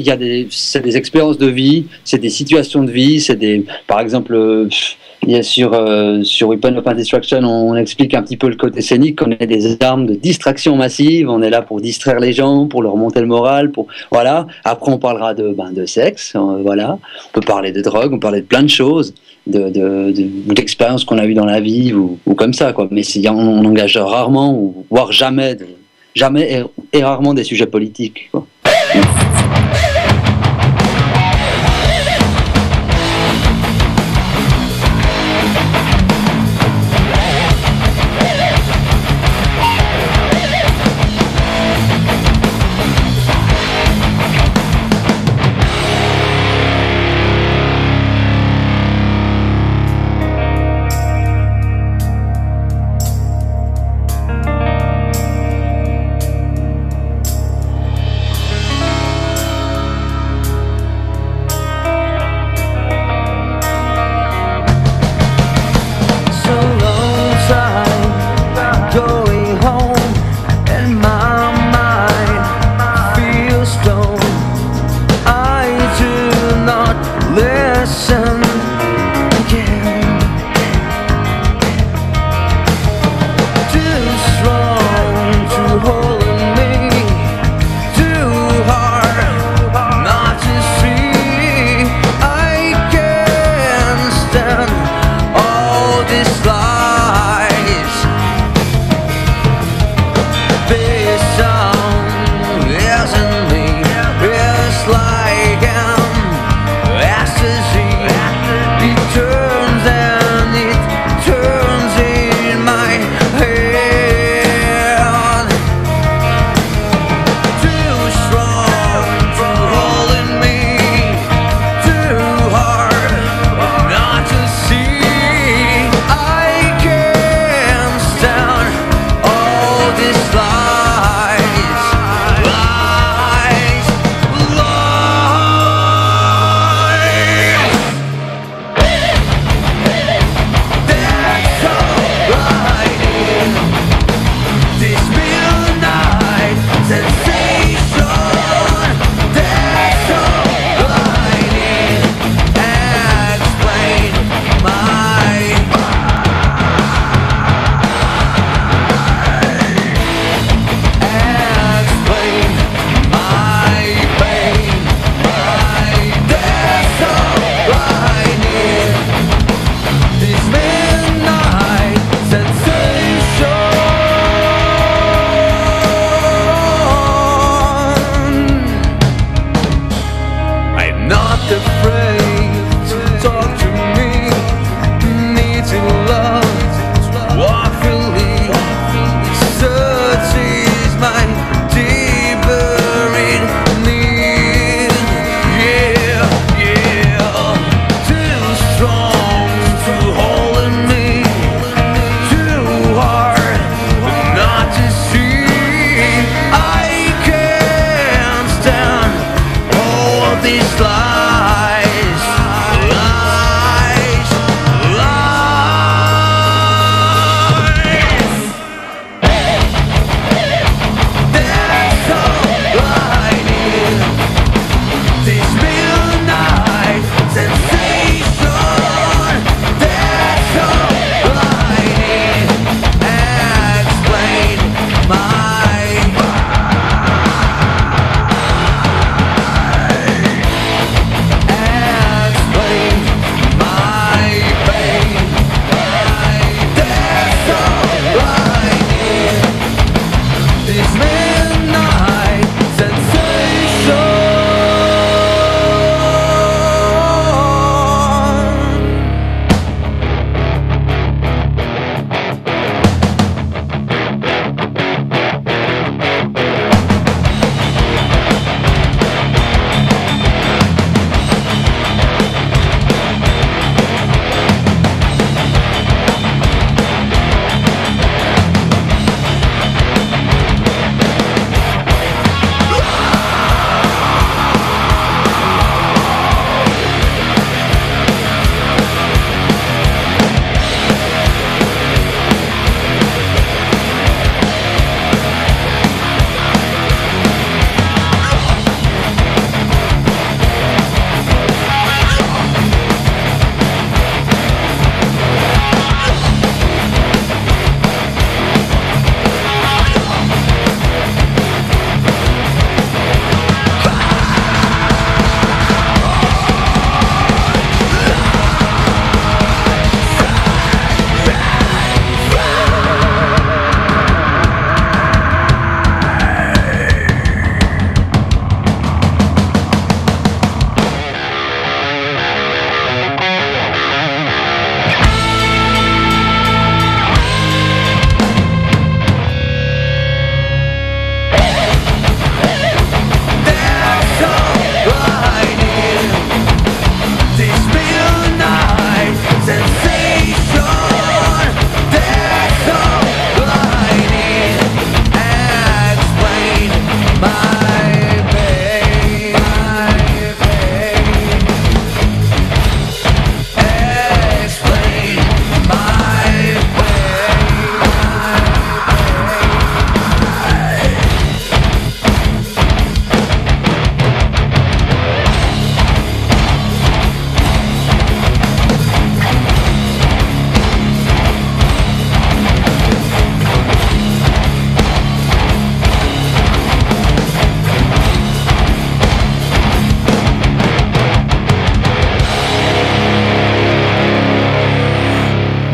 c'est des expériences de vie, c'est des situations de vie, par exemple, il y a sur Weapon of Mass Destruction, on explique un petit peu le côté scénique, qu'on est des armes de distraction massive, on est là pour distraire les gens, pour leur monter le moral, voilà. Après, on parlera de sexe, voilà. On peut parler de drogue, on peut parler de plein de choses, d'expériences qu'on a eues dans la vie ou comme ça, quoi. Mais on engage rarement, voire jamais et rarement des sujets politiques, quoi.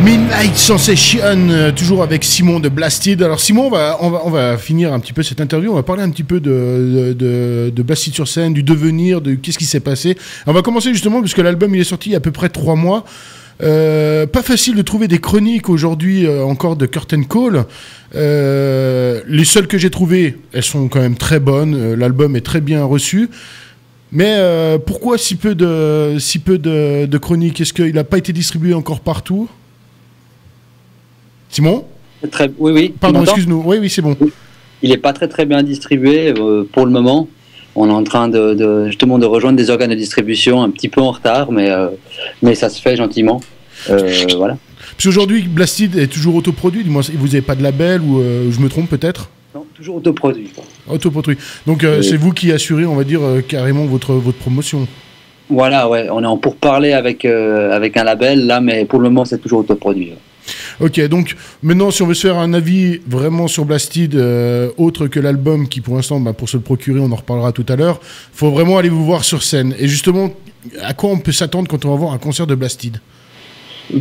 Midnight Sensation, toujours avec Simon de Blasted. Alors Simon, on va finir un petit peu cette interview, on va parler un petit peu de Blasted sur scène, du devenir, de qu'est-ce qui s'est passé. On va commencer justement, puisque l'album il est sorti il y a à peu près 3 mois. Pas facile de trouver des chroniques aujourd'hui encore de Curtain Call. Les seules que j'ai trouvées, elles sont quand même très bonnes. L'album est très bien reçu. Mais pourquoi si peu de chroniques? Est-ce qu'il n'a pas été distribué encore partout? Simon? Oui. Pardon, excuse-nous. Oui, c'est bon. Il n'est pas très bien distribué pour le moment. On est en train justement de rejoindre des organes de distribution un petit peu en retard, mais ça se fait gentiment. Voilà. Puis aujourd'hui, Blasted est toujours autoproduit. Dis-moi, vous n'avez pas de label ou je me trompe peut-être? Non, toujours autoproduit. Autoproduit. Donc c'est vous qui assurez, on va dire, carrément votre promotion. Voilà, ouais. On est en pourparlers avec un label là, mais pour le moment, c'est toujours autoproduit. Ok, donc maintenant, si on veut se faire un avis vraiment sur Blasted, autre que l'album, qui pour l'instant, pour se le procurer, on en reparlera tout à l'heure, il faut vraiment aller vous voir sur scène. Et justement, à quoi on peut s'attendre quand on va voir un concert de Blasted?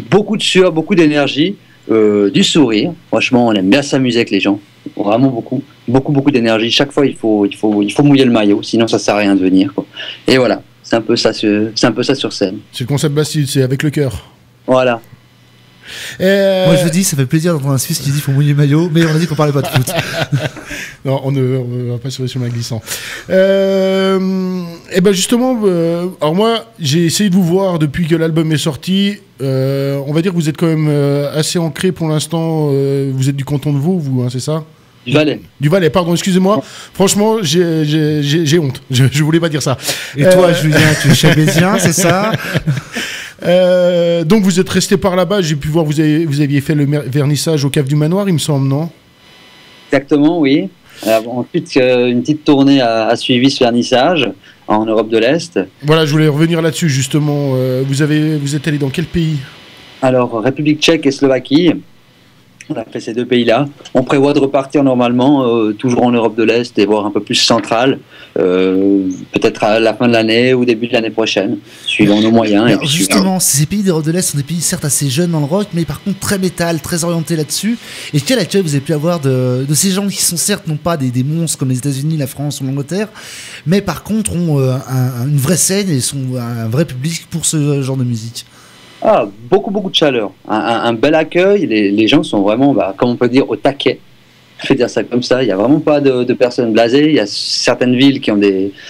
Beaucoup de sueur, beaucoup d'énergie, du sourire. Franchement, on aime bien s'amuser avec les gens. Vraiment beaucoup. Beaucoup d'énergie. Chaque fois, il faut mouiller le maillot, sinon ça sert à rien de venir, quoi. Et voilà, c'est un peu ça sur scène. C'est le concept Blasted, c'est avec le cœur. Voilà. Moi je vous dis, ça fait plaisir d'entendre un Suisse qui dit qu'il faut mouiller le maillot, mais on a dit qu'on parlait pas de foot. Non, on va pas se sur ma glissant. Et ben justement, alors moi j'ai essayé de vous voir depuis que l'album est sorti. On va dire que vous êtes quand même assez ancré pour l'instant. Vous êtes du canton de Vaud, vous, hein, c'est ça? Du Valais. Du Valais, pardon, excusez-moi. Franchement, j'ai honte. Je voulais pas dire ça. Et toi, Julien, tu es chabésien, c'est ça? Donc vous êtes resté par là-bas. J'ai pu voir vous aviez fait le vernissage au Cave du Manoir, il me semble, non? Exactement, oui. Ensuite, une petite tournée a suivi ce vernissage en Europe de l'Est. Voilà, je voulais revenir là-dessus justement. Vous êtes allé dans quel pays? Alors, République tchèque et Slovaquie. On a fait ces 2 pays-là. On prévoit de repartir normalement, toujours en Europe de l'Est et voire un peu plus centrale, peut-être à la fin de l'année ou début de l'année prochaine, suivant nos moyens. Alors, justement, ces pays d'Europe de l'Est sont des pays certes assez jeunes dans le rock, mais par contre très métal, très orientés là-dessus. Et quel accueil vous avez pu avoir de ces gens qui sont certes non pas des monstres comme les États-Unis, la France ou l'Angleterre, mais par contre ont une vraie scène et sont un vrai public pour ce genre de musique? Beaucoup de chaleur, un bel accueil, les gens sont vraiment, comme on peut dire, au taquet. Je vais dire ça comme ça, il n'y a vraiment pas de personnes blasées. Il y a certaines villes qui ont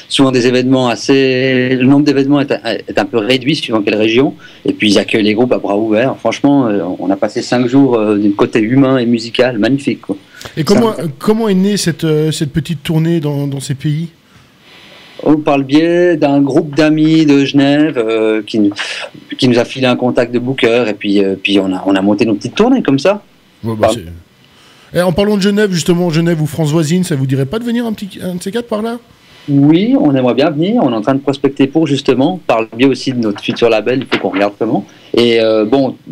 souvent des événements le nombre d'événements est un peu réduit suivant quelle région, et puis ils accueillent les groupes à bras ouverts. Franchement, on a passé 5 jours d'un côté humain et musical, magnifique, quoi. Et comment est née cette petite tournée dans ces pays? Par le biais d'un groupe d'amis de Genève qui nous a filé un contact de booker, et puis on a monté nos petites tournées comme ça. Et en parlant de Genève, justement, Genève ou France voisine, ça vous dirait pas de venir un de ces 4 par là? Oui, on aimerait bien venir, on est en train de prospecter pour, justement, par le biais aussi de notre futur label, il faut qu'on regarde comment. Et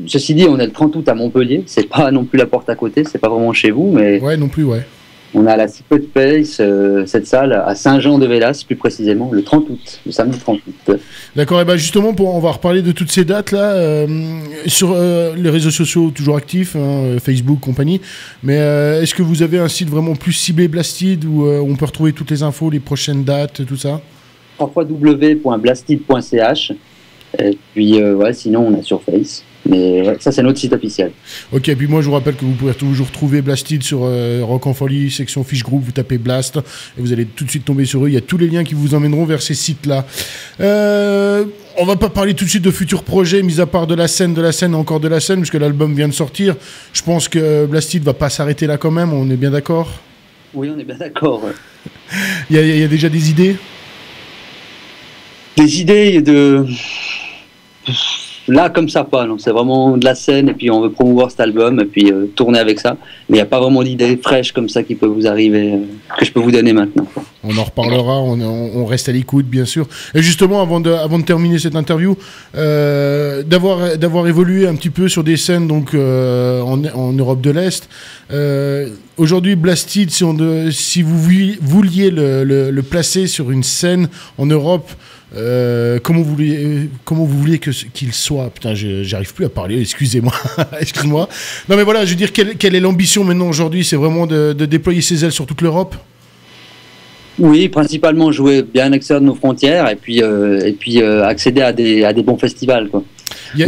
ceci dit, on est le 30 août à Montpellier, c'est pas non plus la porte à côté, c'est pas vraiment chez vous, mais... Ouais, non plus, ouais. On a la Secret Space, cette salle, à Saint-Jean-de-Vélas, plus précisément, le 30 août, le samedi 30 août. D'accord, et ben justement, on va reparler de toutes ces dates-là, sur les réseaux sociaux toujours actifs, hein, Facebook, compagnie, mais est-ce que vous avez un site vraiment plus ciblé Blasted, où on peut retrouver toutes les infos, les prochaines dates, tout ça? www.blasted.ch, et puis sinon on est sur Face. Mais ça, c'est notre site officiel. Ok, et puis moi, je vous rappelle que vous pouvez toujours trouver Blasted sur Rock en Folie, section fiche groupe, vous tapez Blast, et vous allez tout de suite tomber sur eux. Il y a tous les liens qui vous emmèneront vers ces sites-là. On va pas parler tout de suite de futurs projets, mis à part de la scène, et encore de la scène, puisque l'album vient de sortir. Je pense que Blasted va pas s'arrêter là quand même, on est bien d'accord? Oui, on est bien d'accord. Ouais. Il y a déjà des idées? Des idées Là, comme ça, pas, non. C'est vraiment de la scène, et puis on veut promouvoir cet album, et puis tourner avec ça. Mais il n'y a pas vraiment d'idées fraîches comme ça qui peuvent vous arriver, que je peux vous donner maintenant. On en reparlera, on reste à l'écoute, bien sûr. Et justement, avant de terminer cette interview, d'avoir évolué un petit peu sur des scènes donc, en Europe de l'Est, aujourd'hui, Blasted, si vous vouliez le placer sur une scène en Europe, comment vous vouliez qu'il soit? Putain, j'arrive plus à parler, excusez-moi. Excuse-moi. Non mais voilà, je veux dire, quelle est l'ambition maintenant aujourd'hui? C'est vraiment de déployer ses ailes sur toute l'Europe? Oui, principalement jouer bien à l'extérieur de nos frontières et puis accéder à des bons festivals, quoi. Il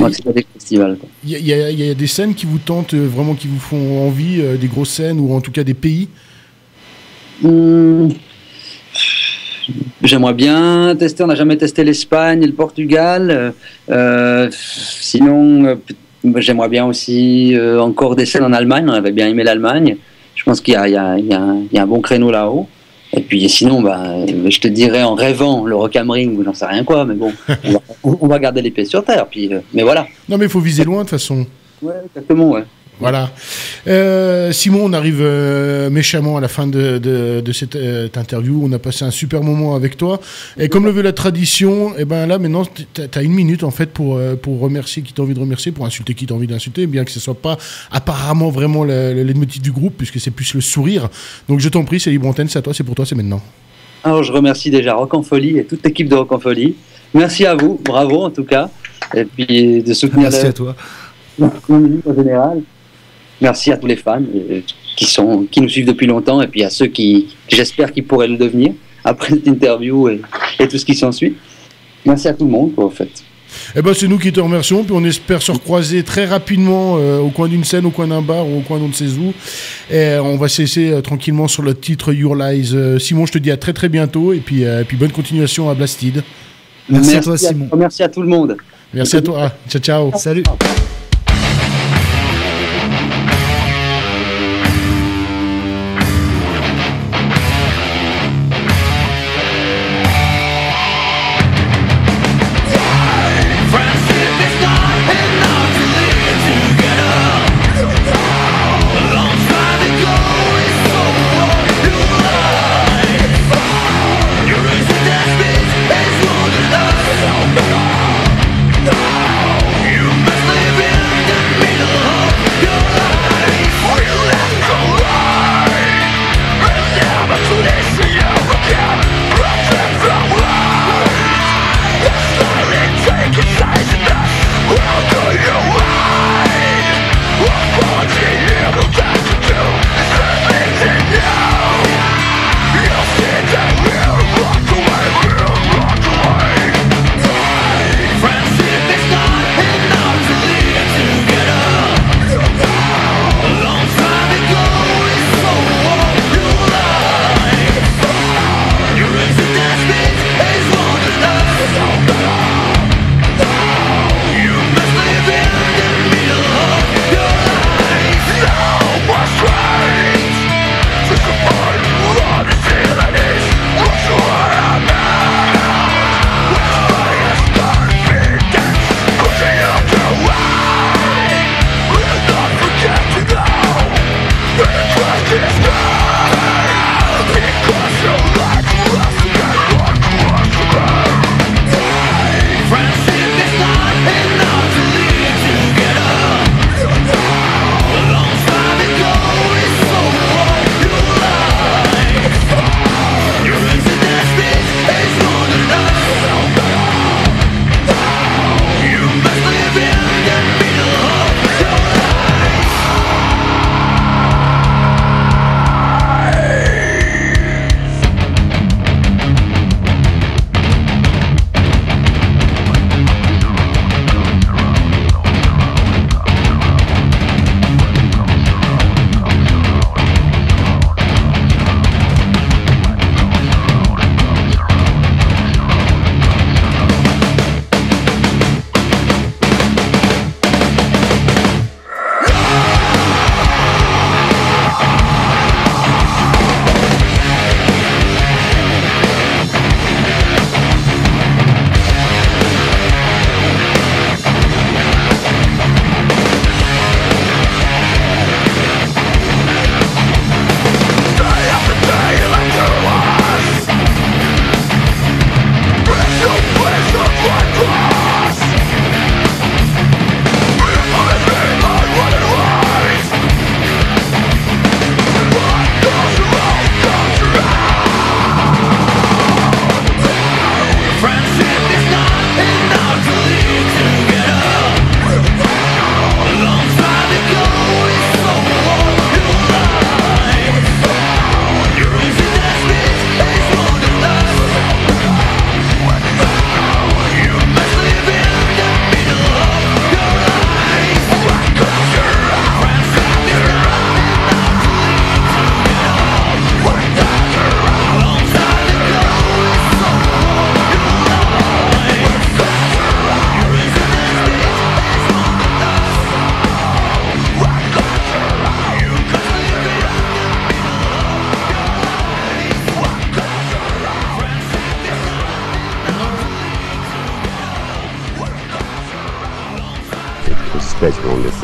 y a des scènes qui vous tentent vraiment, qui vous font envie, des grosses scènes ou en tout cas des pays? J'aimerais bien tester, on n'a jamais testé l'Espagne et le Portugal. Sinon, j'aimerais bien aussi encore des scènes en Allemagne, on avait bien aimé l'Allemagne. Je pense qu'il y a un bon créneau là-haut. Et puis sinon, je te dirais en rêvant le Rock am Ring ou j'en sais rien quoi, mais bon, on va garder les pieds sur terre. Puis, mais voilà. Non mais il faut viser loin de toute façon. Ouais, exactement, ouais. Voilà. Simon, on arrive méchamment à la fin de cette interview. On a passé un super moment avec toi. Et comme le veut la tradition, et ben là maintenant, t'as 1 minute en fait pour remercier qui t'a envie de remercier, pour insulter qui t'a envie d'insulter, bien que ce soit pas apparemment vraiment le leitmotiv du groupe, puisque c'est plus le sourire. Donc je t'en prie, c'est libre antenne, c'est à toi, c'est pour toi, c'est maintenant. Alors je remercie déjà Rock en Folie et toute l'équipe de Rock en Folie. Merci à vous, bravo en tout cas. Et puis de soutenir. Merci à toi. La communauté en général. Merci à tous les fans qui nous suivent depuis longtemps et puis à ceux qui j'espère qu'ils pourraient le devenir après cette interview et tout ce qui s'ensuit. Merci à tout le monde, quoi, en fait. Eh ben, c'est nous qui te remercions, puis on espère se recroiser très rapidement au coin d'une scène, au coin d'un bar ou au coin d'on ne sait où. Et on va se laisser tranquillement sur le titre Your Lies. Simon, je te dis à très très bientôt et puis bonne continuation à Blasted. Merci à toi, Simon. Merci à tout le monde. Merci à toi. Ciao, ciao. Salut. You must live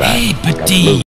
Hé, petit!